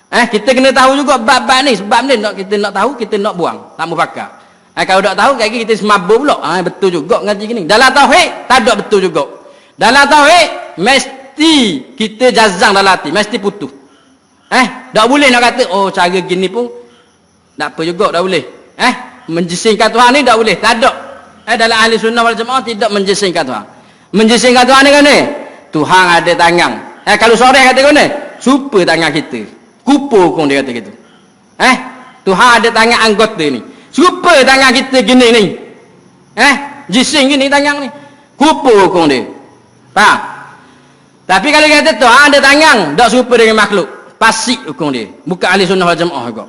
Kita kena tahu juga bab-bab ni. Sebab ni kita nak tahu, kita nak buang, tak mufakkar. Kalau tak tahu lagi kita semabur pula. Betul juga ngaji gini. Dalam tauhid tak ada betul juga. Dalam tauhid mesti kita jazang dalam hati, mesti putus. Tak boleh nak kata cara gini pun tak apa juga, tak boleh. Menjisingkan Tuhan ni tak boleh, tak ada. Dalam ahli sunnah wal jamaah tidak menjisingkan Tuhan. Menjisingkan Tuhan ni kan ni? Tuhan ada tangan. Kalau seorang kata kan ni? Super tangan kita. Kupu pun dia kata gitu. Tuhan ada tangan anggota ni. Super tangan kita gini ni. Jising gini tangan ni. Kupu pun dia. Faham? Tapi kalau kata Tuhan ada tangan, tak serupa dengan makhluk. Pasik hukum dia. Bukan ahli sunnah wal jamaah juga.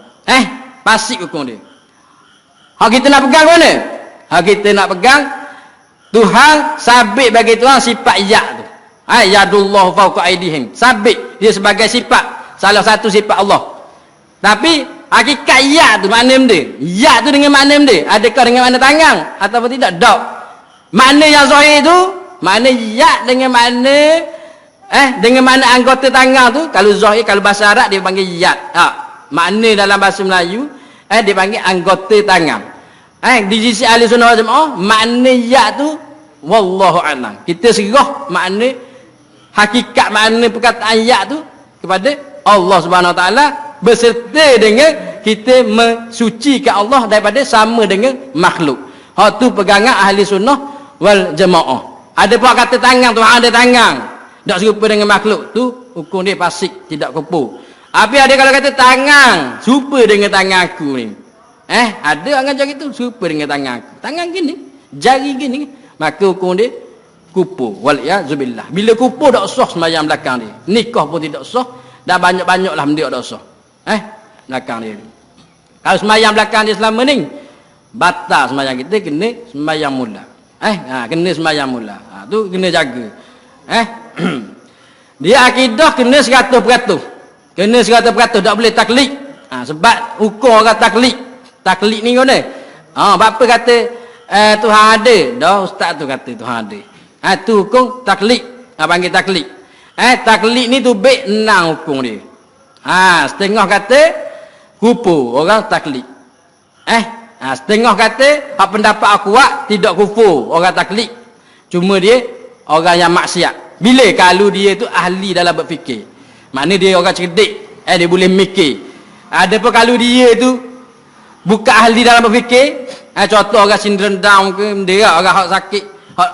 Pasik hukum dia. Hak kita nak pegang mana? Hak kita nak pegang Tuhan sabit bagi Tuhan sifat ya tu. Yadullah fawqa aydihim. Sabit dia sebagai sifat, salah satu sifat Allah. Tapi hakikat ya tu makna dia. Ya tu dengan makna dia. Adakah dengan makna tangan ataupun tidak? Tak. Makna yang zahir tu, makna ya dengan makna anggota tangan tu. Kalau zahir, kalau bahasa Arab dia panggil yad. Makna dalam bahasa Melayu dia panggil anggota tangan. Di sisi ahli sunnah wal jamaah makna ya tu wallahu a'lam. Kita serah makna hakikat makna perkataan ya tu kepada Allah Subhanahu wa taala beserta dengan kita mensucikan Allah daripada sama dengan makhluk. Hak tu pegangan ahli sunnah wal jamaah. Ada pun kata tangan, Tuhan ada tangan, tak serupa dengan makhluk, tu hukum dia fasik, tidak kupu. Tapi ada kalau kata tangan serupa dengan tangan aku ni. Ada orang ngajar gitu, serupa dengan tangan aku. Tangan gini, jari gini, maka hukum dia kupu. Waliyazubillah. Bila kupu tak sah sembahyang belakang dia. Nikah pun tidak sah, dah banyak-banyaklah benda tak sah. Belakang dia. Kalau sembahyang belakang dia selama ni, batal sembahyang kita, kena sembahyang mula. Kena sembahyang mula. Tu kena jaga. Dia akidah kena 100%. Kena 100%, tak boleh taklid. Sebab hukum orang taklid. Taklid ni kena. Bapa kata Tuhan ada, dah ustaz tu kata Tuhan ada. Tu hukum taklid. Panggil taklid. Taklid ni tu baik 6 hukum dia. Setengah kata kufu, orang taklid. Setengah kata hak pendapat kuat tidak kufur, orang taklid. Cuma dia orang yang maksiat. Bila kalau dia tu ahli dalam berfikir. Maknanya dia orang cerdik, dia boleh mikir. Adapun kalau dia tu bukan ahli dalam berfikir, contoh orang syndrome down ke, dia orang hak sakit, hak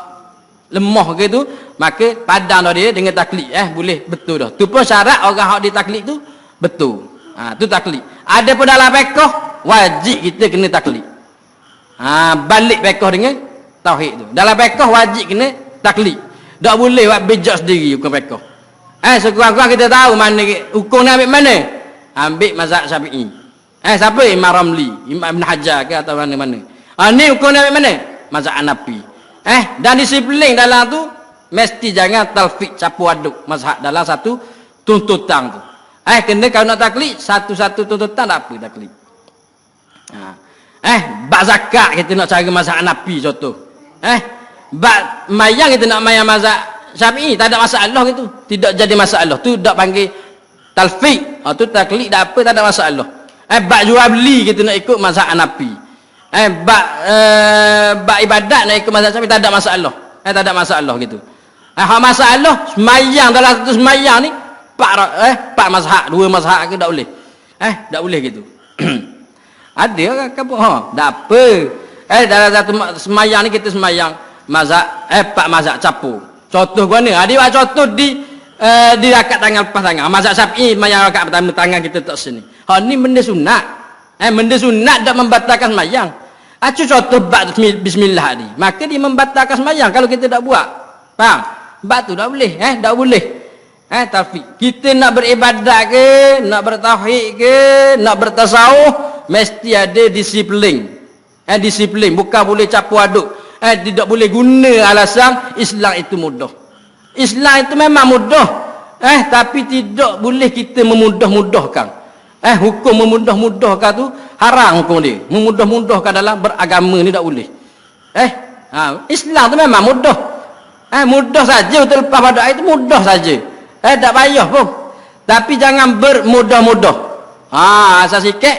lemah ke tu, maka padang dah dia dengan taklid, boleh betul dah. Tu pun syarat orang hak di taklid tu betul. Tu taklid. Adapun dalam fiqh wajib kita kena taklid. Balik fiqh dengan tauhid tu. Dalam fiqh wajib kena taklid. Tak boleh buat bijak sendiri hukum fiqh. Sekurang-kurang kita tahu mana hukum ni ambil mana? Ambil mazhab Syafi'i. Siapa? Imam Ramli, Imam Ibn Hajar ke atau mana-mana. Ni hukum ni ambil mana? Mazhab Hanafi. Dan disiplin dalam tu mesti jangan talfiq campur aduk mazhab dalam satu tuntutan tu. Kena kalau nak taklid satu-satu tuntutan tak apa taklid. Bab zakat kita nak cara mazhab Hanafi contoh. Bab mayang kita nak mayang mazhab Syafi'i, tak ada masalah gitu. Tidak jadi masalah. Tu tak panggil talfiq. Tu taklid tak apa, tak ada masalah. Bab jual beli kita nak ikut mazhab Hanafi. Bab ibadat nak ikut mazhab Syafi'i, tak ada masalah. Tak ada masalah gitu. Hak masalah semayang dalam satu semayang ni pak mazhab, dua mazhab ke tak boleh. Tak boleh gitu. Ada kan tak apa. Dalam satu semayang ni kita semayang mazhab pak mazhab campur. Contoh gua ni, dia buat contoh di rakaat tangan lepas tangan. Mazhab Syafi'i semayang rakaat pertama tangan kita tak sini. Ni benda sunat. Benda sunat tak membatalkan semayang. Contoh bab bismillah ni. Maka dia membatalkan semayang kalau kita tak buat. Faham? Bab tu tak boleh, tak boleh. Tapi kita nak beribadat ke, nak bertauhid ke, nak bertasawuf, mesti ada disiplin. Disiplin, bukan boleh campur aduk. Tidak boleh guna alasan Islam itu mudah. Islam itu memang mudah. Tapi tidak boleh kita memudah-mudahkan. Hukum memudah-mudahkan tu haram hukum dia. Memudah-mudahkan dalam beragama ni tak boleh. Islam tu memang mudah. Mudah saja untuk lepas pada itu mudah saja. Tak payah pun. Tapi jangan bermudah-mudah. Asal sikit.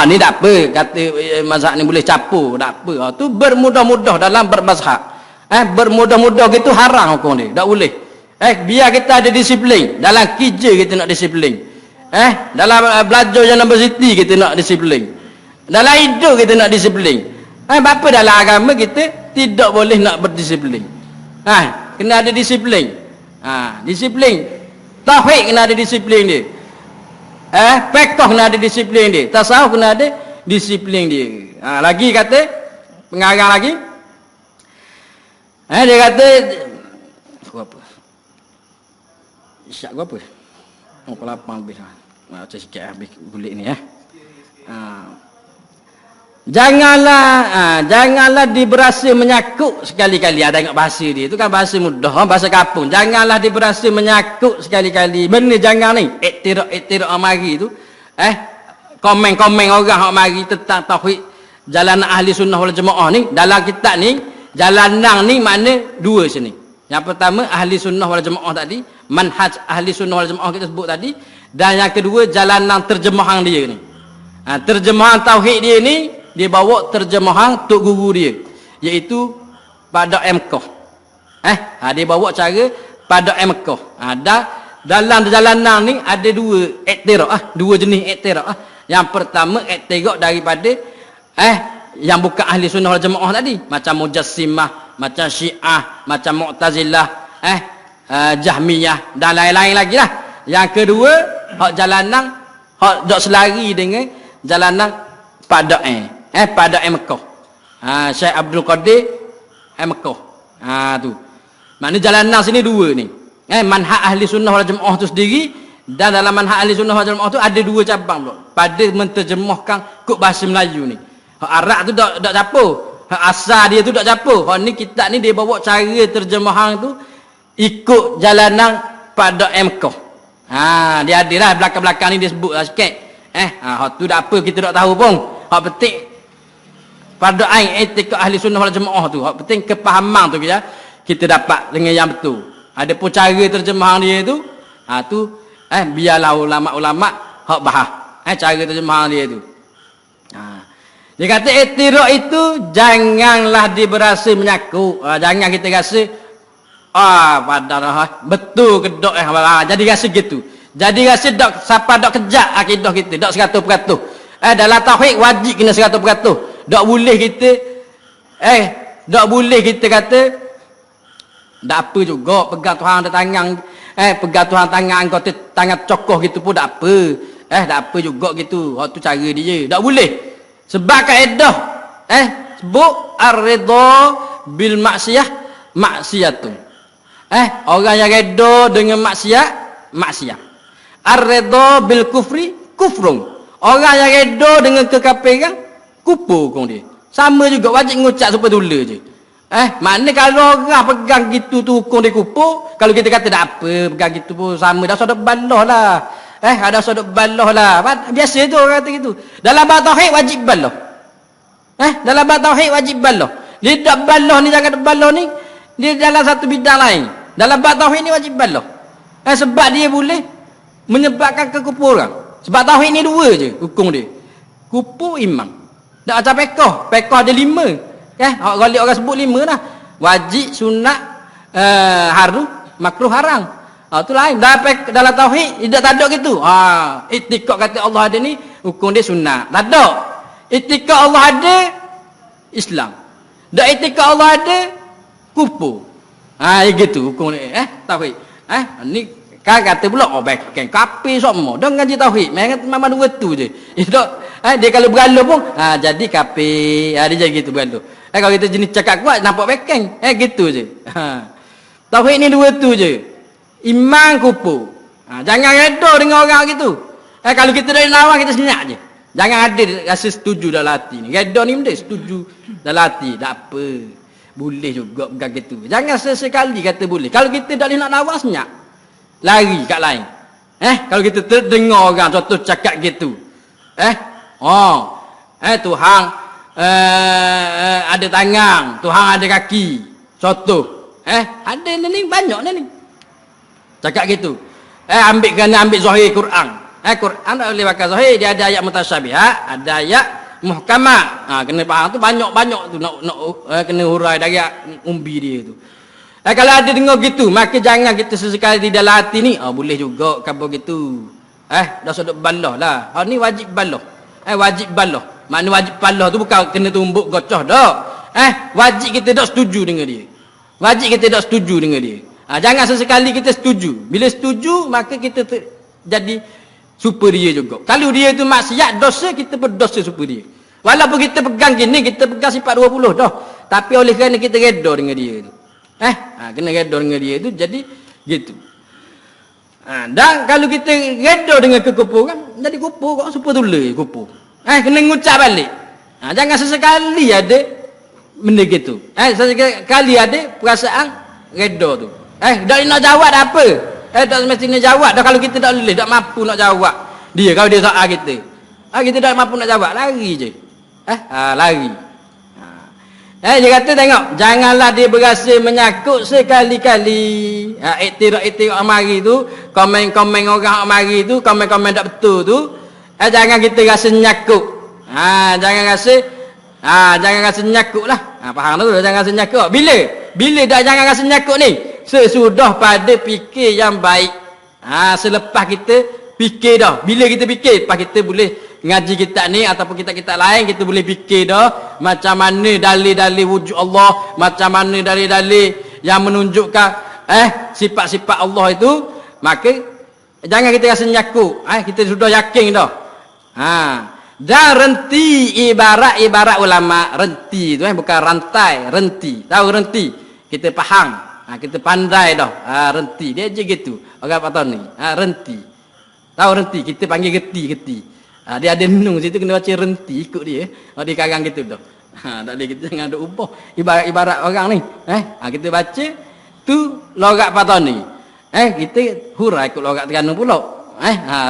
Ni tak apa kata mazhab ni boleh campur, tak apa. Tu bermudah-mudah dalam bermazhab. Bermudah-mudah gitu haram hukum dia, tak boleh. Biar kita ada disiplin. Dalam kerja kita nak disiplin. Dalam belajar universiti kita nak disiplin. Dalam hidup kita nak disiplin. Apa dalam agama kita tidak boleh nak berdisiplin. Kena ada disiplin. Disiplin. Tauhid kena ada disiplin dia. Fiqh kena ada disiplin dia. Tasawuf kena ada disiplin dia. Lagi kata pengarang lagi. Dia kata apa? Isyak apa? Pukul 8 habis. Macam sikit habis bulik ni Janganlah diberasa menyakut sekali-kali. Ada tengok bahasa dia. Itu kan bahasa mudah, bahasa kampung. Janganlah diberasa menyakut sekali-kali. Benda jangan ni. Iktiraf mari tu. Komen-komen orang hak mari tentang tauhid jalanan ahli sunnah wal jamaah ni. Dalam kitab ni, jalanan ni makna dua sini. Yang pertama ahli sunnah wal jamaah tadi. Manhaj ahli sunnah wal jamaah kita sebut tadi. Dan yang kedua jalanan terjemahan dia ni. Terjemahan tauhid dia ni, dia bawa terjemahan tok guru dia, iaitu pada Mekah. Dia bawa cara pada Mekah. Dalam jalanan ni ada dua iktiraf, dua jenis iktiraf. Yang pertama iktiraf daripada yang bukan ahli sunnah wal jamaah tadi, macam Mujassimah, macam Syiah, macam Mu'tazilah, Jahmiyah dan lain-lain lagi lah. Yang kedua hak jalanan hak dok selari dengan jalanan pada pada Mekah. Syekh Abdul Qadir Mekah. Tu. Maknanya jalanan sini dua ni. Manhaj ahli sunnah wal jamaah tu sendiri, dan dalam manhaj ahli sunnah wal jamaah tu ada dua cabang pula. Pada menterjemahkan kod bahasa Melayu ni. Hak Arab tu dak campur. Hak asal dia tu dak campur. Hak ni kitab ni dia bawa cara terjemahan tu ikut jalanan pada Mekah. Dia ada lah belakang-belakang ni dia sebut lah sikit. Hak tu dak apa kita dak tahu pun. Hak penting pada etika ahli sunnah wal jamaah tu, hak penting kepahaman tu kita dapat dengan yang betul. Ada pun cara terjemahan dia tu, biarlah ulama-ulama hak bahas cara terjemahan dia tu. Dia kata iktiraf itu janganlah diberasa menyakut. Jangan kita rasa Padahal betul ke dok jadi rasa gitu. Jadi rasa dok siapa dok kejak akidah kita, dok 100%. Dalam tauhid wajib kena 100%. Dok boleh kita dok boleh kita kata tak apa juga pegang Tuhan di tangan pegang Tuhan tangan kau tangan cokoh gitu pun tak apa. Tak apa juga gitu. Tu cara dia. Tak boleh. Sebab kaedah sebut ar-ridha bil maksiatun. Orang yang redha dengan maksiat. Ar-ridha bil kufri kufrun. Orang yang redha dengan kekafiran kufur kong dia. Sama juga wajib ngucap supaya tula je. Maknanya kalau orang pegang gitu tu hukum dia kufur, kalau kita kata tak apa pegang gitu pun sama dah sodok balah lah. Ada sodok balah lah. Biasa tu orang kata gitu. Dalam bab tauhid wajib balah. Dalam bab tauhid wajib balah. Dia tak balah ni jangan balah ni dia dalam satu bidang lain. Dalam bab tauhid ni wajib balah. Sebab dia boleh menyebabkan kekufuran. Sebab tauhid ni dua je hukum dia. Kufur iman. Tak macam pekoh. Pekoh ada 5. Orang sebut 5 dah. Wajib, sunat, harum, makruh, haram. Tu lain. Dalam tauhid tak ada gitu. Iktikad kata Allah ada ni hukum dia sunat. Tak ada. Iktikad Allah ada Islam. Tak iktikad Allah ada kufur. Gitu hukum dia. Tauhid. Ni kan kata pula beken kafir semua. Dah ngaji tauhid. Memang dua tu je. Dia kalau bergaluh pun jadi kafir. Dia jadi gitu bergaluh. Kalau kita jenis cakap kuat nampak beken. Gitu je. Tauhid ni dua tu je. Iman kufur. Jangan reda dengan orang gitu. Kalau kita dari lawan kita senyap je. Jangan ada rasa setuju dalam hati ni. Reda ni benda setuju dalam hati. Tak apa. Boleh juga pegang gitu. Jangan sesekali kata boleh. Kalau kita tak boleh nak lawan senyap. Lari kat lain. Kalau kita terdengar orang contoh cakap gitu. Tuhan ada tangan, Tuhan ada kaki. Contoh. Ada ni banyak ni. Cakap gitu. Kena ambil zahir Quran. Quran tak boleh pakai zahir, dia ada ayat mutasyabihat, ada ayat muhkamat. Kena faham tu banyak tu nak kena hurai dari umbi dia tu. Kalau ada dengar gitu, maka jangan kita sesekali di dalam hati ni, boleh juga khabar gitu. Dah sodok balah lah. Ni wajib balah. Wajib balah. Makna wajib balah tu bukan kena tumbuk gocoh dah. Wajib kita tak setuju dengan dia. Wajib kita tak setuju dengan dia. Jangan sesekali kita setuju. Bila setuju, maka kita jadi super dia juga. Kalau dia tu maksiat, dosa, kita berdosa super dia. Walaupun kita pegang gini, kita pegang sifat 20 dah. Tapi oleh kerana kita reda dengan dia tu. Kena reda dengan dia tu, jadi gitu. Dan kalau kita reda dengan kekufuran, jadi kufur kok super tula kufur. Kena ngucap balik. Jangan sesekali ada benda gitu. Sesekali ada perasaan reda tu. Tak nak jawab dah apa. Tak semestinya jawab dah kalau kita tak boleh, tak mampu nak jawab. Dia kalau dia soal kita. Kita tak mampu nak jawab, lari je. Lari. Dia kata tengok, janganlah dia berasa menyakut sekali-kali. Iktiraf mari tu, komen-komen orang mari tu, komen-komen tak betul tu, jangan kita rasa nyakut. Jangan rasa nyakut lah. Faham tu, jangan rasa nyakut. Bila dah jangan rasa nyakut ni? Sesudah pada fikir yang baik. Selepas kita fikir dah. Bila kita fikir, lepas kita boleh ngaji kitab ni ataupun kitab-kitab lain, kita boleh fikir dah macam mana dalil-dalil wujud Allah, macam mana dalil-dalil yang menunjukkan sifat-sifat Allah itu, maka jangan kita rasa nyakut. Kita sudah yakin dah. Dan renti ibarat ulama, renti tu bukan rantai, renti. Tahu renti? Kita faham. Kita pandai dah. Renti dia je gitu. Orang patah ni. Renti. Tahu renti? Kita panggil geti. Dia ada nung situ, kena baca renti ikut dia. Dia karang gitu dah. Tak boleh kita jangan ada ubah. Ibarat orang ni. Kita baca tu logat patah ni. Kita hurai ikut logat Terengganu pula.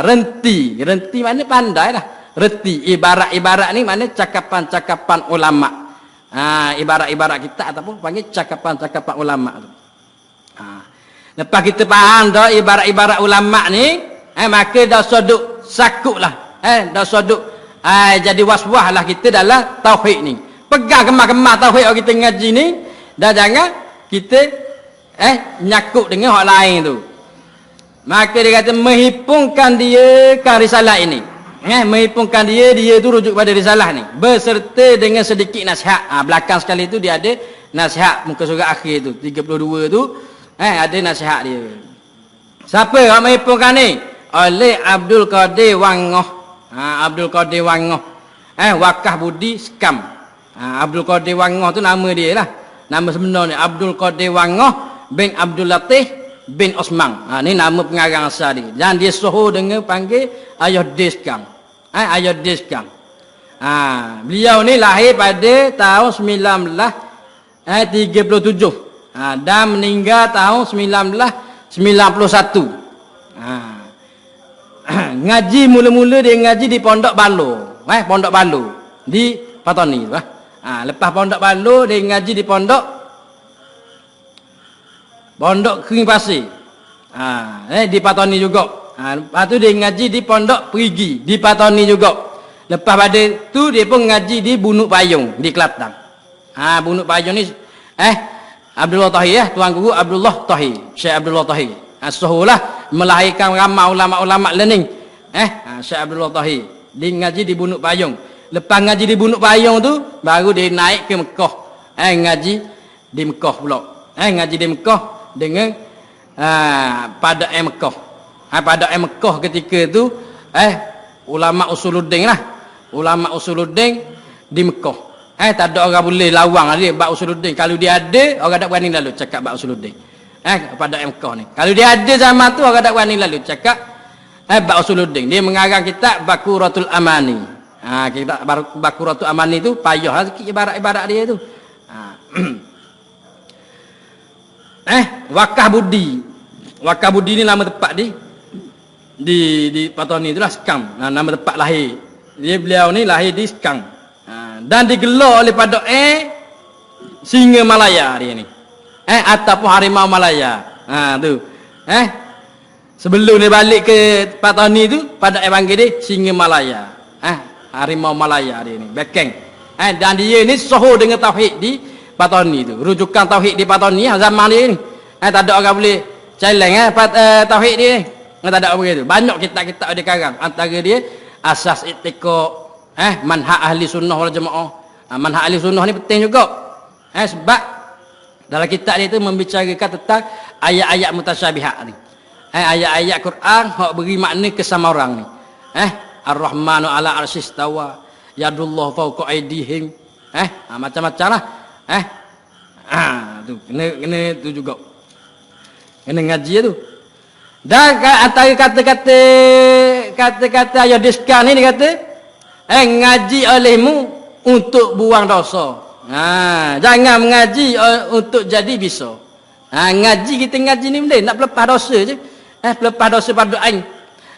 Renti. Renti mana pandai dah. Renti. Ibarat ni mana cakapan-cakapan ulama. Ibarat-ibarat kita ataupun panggil cakapan-cakapan ulama tu. Lepas kita faham dah ibarat-ibarat ulama ni, maka dah soduk sakut lah. Dah soduk jadi was-was lah kita dalam tauhid ni. Pegang kemah-kemah tauhid orang kita ngaji ni, dah jangan kita nyakut dengan orang lain tu. Maka dia kata menghipungkan dia kan risalah ini. Menghipungkan dia tu rujuk pada risalah ni beserta dengan sedikit nasihat. Belakang sekali tu dia ada nasihat muka surat akhir tu 32 tu ada nasihat dia. Siapa yang menghipungkan ni? Oleh Abdul Qadir Wangoh. Abdul Qadir Wangoh. Wakah Budi Skam. Abdul Qadir Wangoh tu nama dia lah. Nama sebenarnya Abdul Qadir Wangoh bin Abdul Latif bin Osman. Ni nama pengarang asal dia. Dan dia soho dengan panggil Ayah Deskam. Ayah Deskam. Beliau ni lahir pada tahun 1937. Dan meninggal tahun 1991. Ngaji mula-mula dia ngaji di Pondok Balo. Pondok Balo di Patani tu. Lepas Pondok Balo dia ngaji di Pondok Kering Pasir. Di Patani juga. Lepas tu dia ngaji di Pondok Perigi di Patani juga. Lepas pada tu dia pun ngaji di Bunuk Payung di Kelantan. Bunuk Payung ni Abdullah Tahir tuan guru Abdullah Tahir, Syekh Abdullah Tahir. Sohulah melahirkan ramai ulama-ulama learning. Syekh Abdullah Tahir dia ngaji di Bunuk Payung. Lepas ngaji di Bunuk Payung tu baru dia naik ke Mekah. Ngaji di Mekah pula. Ngaji di Mekah dengan pada Mekah. Pada Mekah ketika tu ulama Usuluddin lah. Ulama Usuluddin di Mekah. Tak ada orang boleh lawang dia bab Usuluddin. Kalau dia ada, orang tak berani lalu cakap bab Usuluddin. Pada Mekah ni. Kalau dia ada zaman tu, orang tak berani lalu cakap bab Usuluddin. Dia mengarang kitab Bakuratul Amani. Kitab Bakuratul Amani tu payah sikit ibarat-ibarat dia tu. Wakah Budi. Wakah Budi ni nama tempat di Patani itulah Skam. Nama tempat lahir. Beliau ni lahir di Skam. Dan digelar oleh pada Singa Malaya dia ni. Ataupun Harimau Malaya. Tu. Sebelum dia balik ke Patani tu pada panggil dia Singa Malaya. Harimau Malaya dia ni. Bekeng. Dan dia ni soho dengan tauhid di Patani tu. Rujukan tauhid di Patani zaman dia ni. Tak ada orang boleh challenge tauhid dia ni. Tak ada apa itu. Banyak kitab-kitab dia karang. Antara dia asas i'tiqad, manhaj ahli sunnah wal jamaah. Manhaj ahli sunnah ni penting juga. Sebab dalam kitab dia tu membicarakan tentang ayat-ayat mutasyabihat ni. Ayat-ayat Quran hak beri makna kesamar orang ni. Ar-Rahmanu ala arsyis tawa, yadullah fawqa aydihim. Macam-macam lah. Tu kena tu juga. Kena ngaji tu. Dan antara kata-kata Ayah Deskam ni dia kata ngaji olehmu untuk buang dosa. Jangan mengaji untuk jadi bisa. Ngaji kita ngaji ni boleh nak pelepah dosa je. Pelepah dosa pada ain.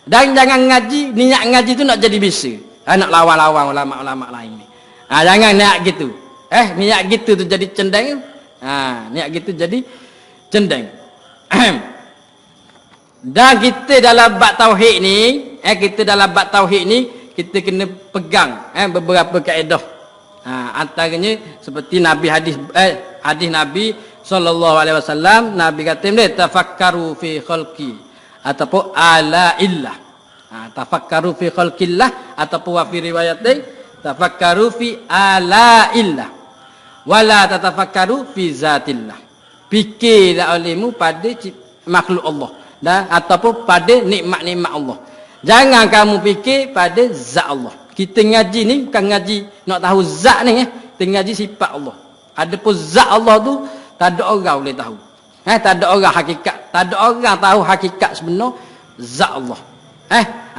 Dan jangan ngaji, niat ngaji tu nak jadi bisa. Nak lawan-lawan ulama-ulama lain ni. Jangan niat gitu. Niat gitu tu jadi cendeng. Niat gitu jadi cendeng. Dan kita dalam bab tauhid ni, kita kena pegang beberapa kaedah. Antaranya seperti Nabi hadis Nabi sallallahu alaihi wasallam, Nabi kata dia tafakkaru fi khalqi ataupun ala illah. Tafakkaru fi khalqillah ataupun wa fi riwayatin tafakkaru fi ala illah. Wala tatafakkaru fi zatillah. Fikirlah olehmu pada makhluk Allah. Ataupun pada nikmat-nikmat Allah. Jangan kamu fikir pada zat Allah. Kita ngaji ni bukan ngaji nak tahu zat ni. Kita ngaji sifat Allah. Adapun zat Allah tu tak ada orang boleh tahu. Tak ada orang hakikat. Tak ada orang tahu hakikat sebenar zat Allah.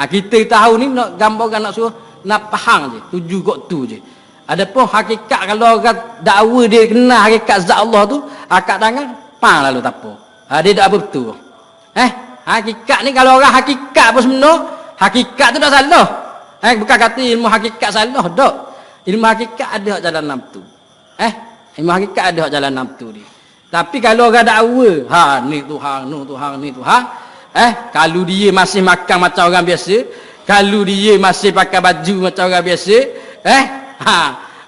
Kita tahu ni nak gambarkan, nak suruh nak faham je. Tuju kot tu je. Adapun hakikat, kalau orang dakwa dia kenal hakikat zat Allah tu, akak tangan pang lalu tak apa. Dia tak apa betul. Hakikat ni kalau orang hakikat pun sebenar, hakikat tu tak salah. Bukan kata ilmu hakikat salah, tak. Ilmu hakikat ada hak jalan enam tu. Ilmu hakikat ada hak jalan enam tu dia. Tapi kalau orang dakwa, ni Tuhan, ni Tuhan, ni Tuhan, kalau dia masih makan macam orang biasa, kalau dia masih pakai baju macam orang biasa,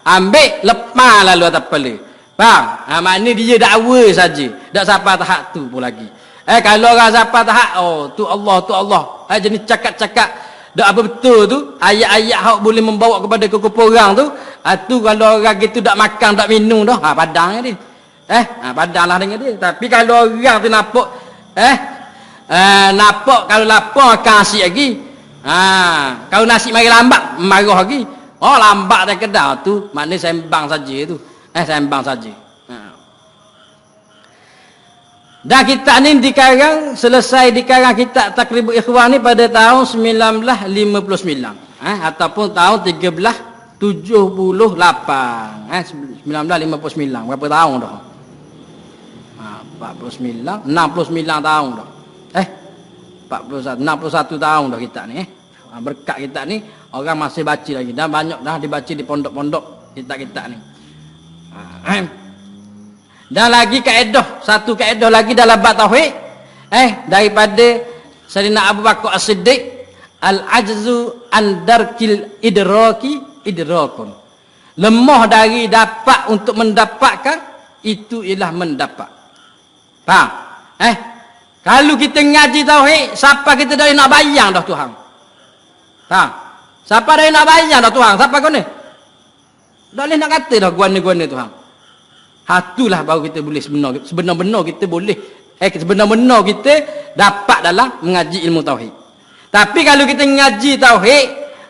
ambil lepas lalu atas kepala. Faham? Maknanya dia dakwa saja. Tak sampai tahap tu pun lagi. Kalau orang sampai tahap, tu Allah. Jenis cakap-cakap dak apa betul tu, ayat-ayat hak boleh membawa kepada kekufuran tu, tu kalau orang gitu dak makan, dak minum dah, padang dia. Padanglah dengan dia. Tapi kalau orang tu nampak nampak kalau lapar akan asyik lagi. Kalau nasi mari lambat, marah lagi. Lambat dah kedah tu, maknanya sembang saja tu. Sembang saja. Dan kitab ni selesai dikarang kitab Taqribul Ikhwan ni pada tahun 1959. Ataupun tahun 1378. 1959. Berapa tahun dah? 49, 69 tahun dah. 61 tahun dah kitab ni. Berkat kitab ni orang masih baca lagi, dan banyak dah dibaca di pondok-pondok kitab-kitab ni. Dan lagi kaedah, satu kaedah lagi dalam bab tauhid, daripada Sayyidina Abu Bakar As-Siddiq, al-ajzu an darkil idrakun. Lemah dari dapat untuk mendapatkan, itu ialah mendapat. Faham? Kalau kita ngaji tauhid, siapa kita dah nak bayang dah Tuhan? Faham? Siapa dah nak bayang dah Tuhan? Siapa kau ni? Tak boleh nak kata dah guana-guana Tuhan. Itulah baru kita boleh sebenar-benar kita boleh sebenar-benar kita dapat dalam mengaji ilmu tauhid. Tapi kalau kita ngaji tauhid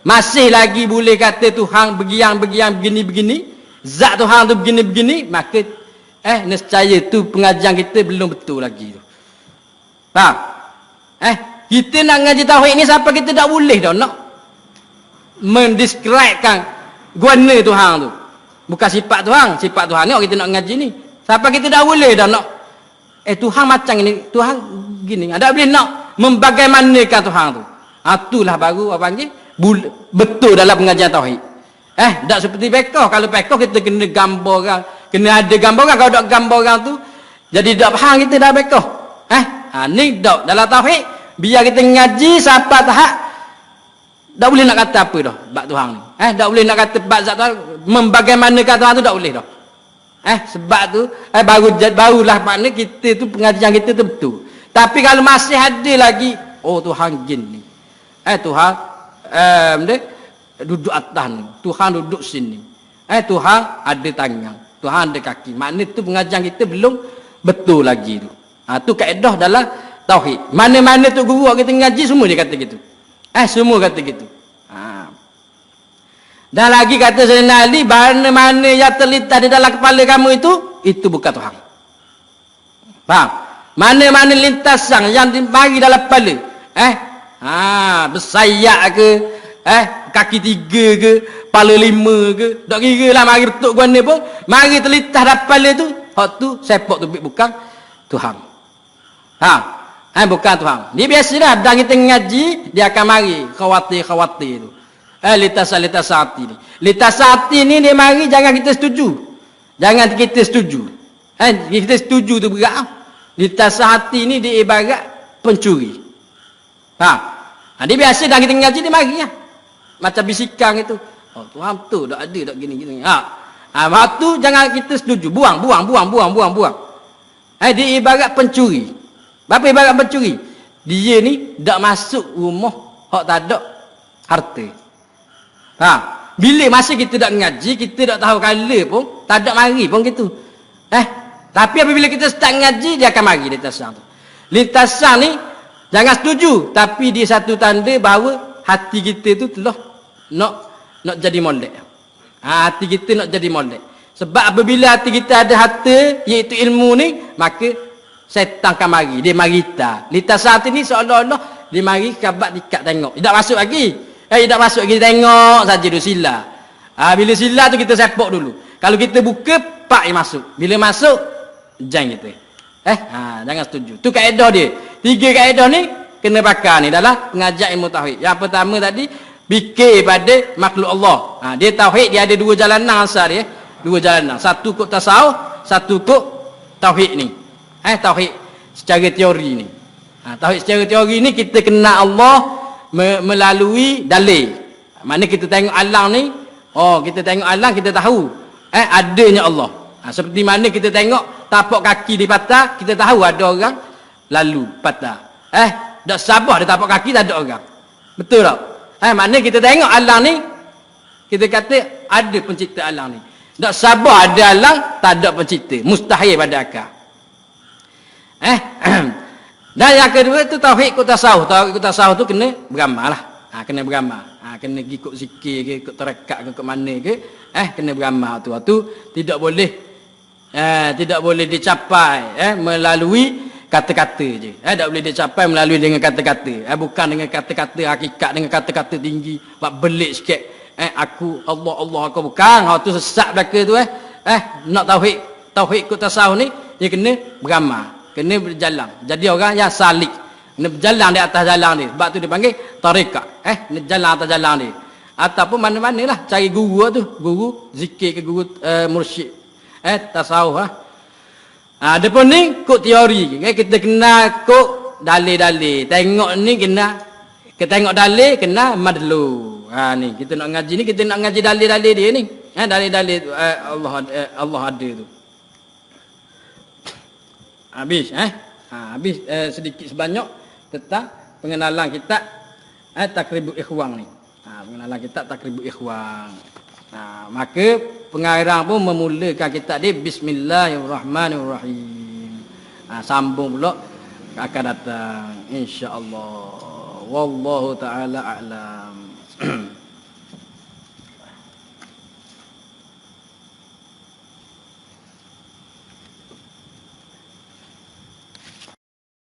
masih lagi boleh kata Tuhan begini, zat Tuhan tu begini, maka nescaya tu pengajian kita belum betul lagi tu. Faham? Kita nak ngaji tauhid ni siapa kita tak boleh dah nak mendescribekan guana Tuhan tu. Bukan sifat Tuhan ni kita nak ngaji ni. Siapa kita dah boleh dah nak Tuhan macam ni, Tuhan gini. Tak boleh nak membagaimanakan Tuhan tu. Itulah baru apa panggil betul dalam pengajian tauhid. Tak seperti pekoh. Kalau pekoh kita kena gambar orang, kena ada gambar orang. Kalau tak gambar orang tu jadi tak faham kita dah pekoh. Ni tak dalam tauhid, biar kita ngaji siapa tahap tak boleh nak kata apa dah bab Tuhan ni. Tak boleh nak kata bab zat Tuhan, membagaimanakan Tuhan tu tak boleh dah. Sebab tu barulah makna kita tu pengajian kita tu betul. Tapi kalau masih ada lagi Tuhan gini. Tuhan duduk atas ni, Tuhan duduk sini. Tuhan ada tangan, Tuhan ada kaki. Makna tu pengajian kita belum betul lagi tu. Tu kaedah dalam tauhid. Mana-mana tu guru kita ngaji semua dia kata gitu. Semua kata gitu. Dan lagi kata Sayyidina Ali, mana-mana yang terlintas di dalam kepala kamu itu bukan Tuhan. Faham? Mana-mana lintasan yang dimari dalam kepala, bersayak ke, kaki 3 ke, kepala 5 ke, tak kira lah mari betuk guana pun, mari terlintas dalam kepala tu, hak tu sepak tu bukan Tuhan. Bukan Tuhan. Dia biasalah dan kita ngaji, dia akan mari khawatir tu. Litas hati ni. Litas hati ni dia mari jangan kita setuju. Jangan kita setuju. Kita setuju tu berat. Litas hati ni dia ibarat pencuri. Dia biasa dah kita ngaji dia mari lah. Macam bisikan itu. Tuhan tu tak ada tak gini. Waktu jangan kita setuju. Buang. Dia ibarat pencuri. Apa ibarat pencuri? Dia ni tak masuk rumah hak tak ada harta. Bila masa kita tak ngaji, kita tak tahu kala pun, tak ada mari pun gitu. Tapi apabila kita start ngaji, dia akan mari lintasan tu. Lintasan ni jangan setuju, tapi dia satu tanda bahawa hati kita tu telah nak jadi molek. Hati kita nak jadi molek. Sebab apabila hati kita ada harta, iaitu ilmu ni, maka setan akan mari. Dia mari kita. Lintasan hati ni seolah-olah dia mari kabat dikat tengok. Dia tak masuk lagi. Tak masuk lagi, tengok saja dulu sila. Bila sila tu kita sepak dulu. Kalau kita buka, pak yang masuk. Bila masuk, jangan kita. Jangan setuju. Tu kaedah dia. 3 kaedah ni kena pakai ni dalam pengajian ilmu tauhid. Yang pertama tadi, fikir pada makhluk Allah. Dia tauhid, dia ada 2 jalanan asal dia. 2 jalanan. Satu kod tasawuf, satu kod tauhid ni. Tauhid secara teori ni. Tauhid secara teori ni kita kenal Allah melalui dalil. Mana kita tengok alam ni, kita tengok alam kita tahu adanya Allah. Seperti mana kita tengok tapak kaki di patah, kita tahu ada orang lalu patah. Dak sabar di tapak kaki tak ada orang. Betul tak? Maknanya kita tengok alam ni, kita kata ada pencipta alam ni. Tak sabar ada alam, tak ada pencipta. Mustahil pada akal. Dan yang kedua tu tauhid ikut tasawuf. Tauhid ikut tasawuf tu kena beramal lah. Kena beramal. Kena ikut zikir ke, ikut tarekat ke, ikut mana ke. Kena beramal tu. Tu tidak boleh dicapai melalui kata-kata je. Tak boleh dicapai melalui dengan kata-kata. Bukan dengan kata-kata hakikat, dengan kata-kata tinggi. Buat belik sikit. Aku Allah aku bukan. Hak tu sesat belaka tu. Nak tauhid ikut tasawuf ni, dia kena beramal. Kena berjalan. Jadi orang yang salik. Kena berjalan di atas jalan ni. Sebab tu dipanggil tariqah. Kena jalan atas jalan ni. Ataupun mana-mana lah. Cari guru tu. Guru zikir ke guru mursyid. Tasawuf lah. Depan ni kod teori. Kita kena kod dalil-dalil. Tengok ni kena. Kita tengok dalil kena madlu. Ni kita nak ngaji ni, kita nak ngaji dalil-dalil dia ni. Dalil-dalil Allah ada tu. Habis habis sedikit sebanyak tentang pengenalan kitab Takribul Ikhwan ni. Pengenalan kitab Takribul Ikhwan. Maka pengarang pun memulakan kitab dia Bismillahirrahmanirrahim. Sambung pula akan datang insya-Allah. Wallahu taala a'lam.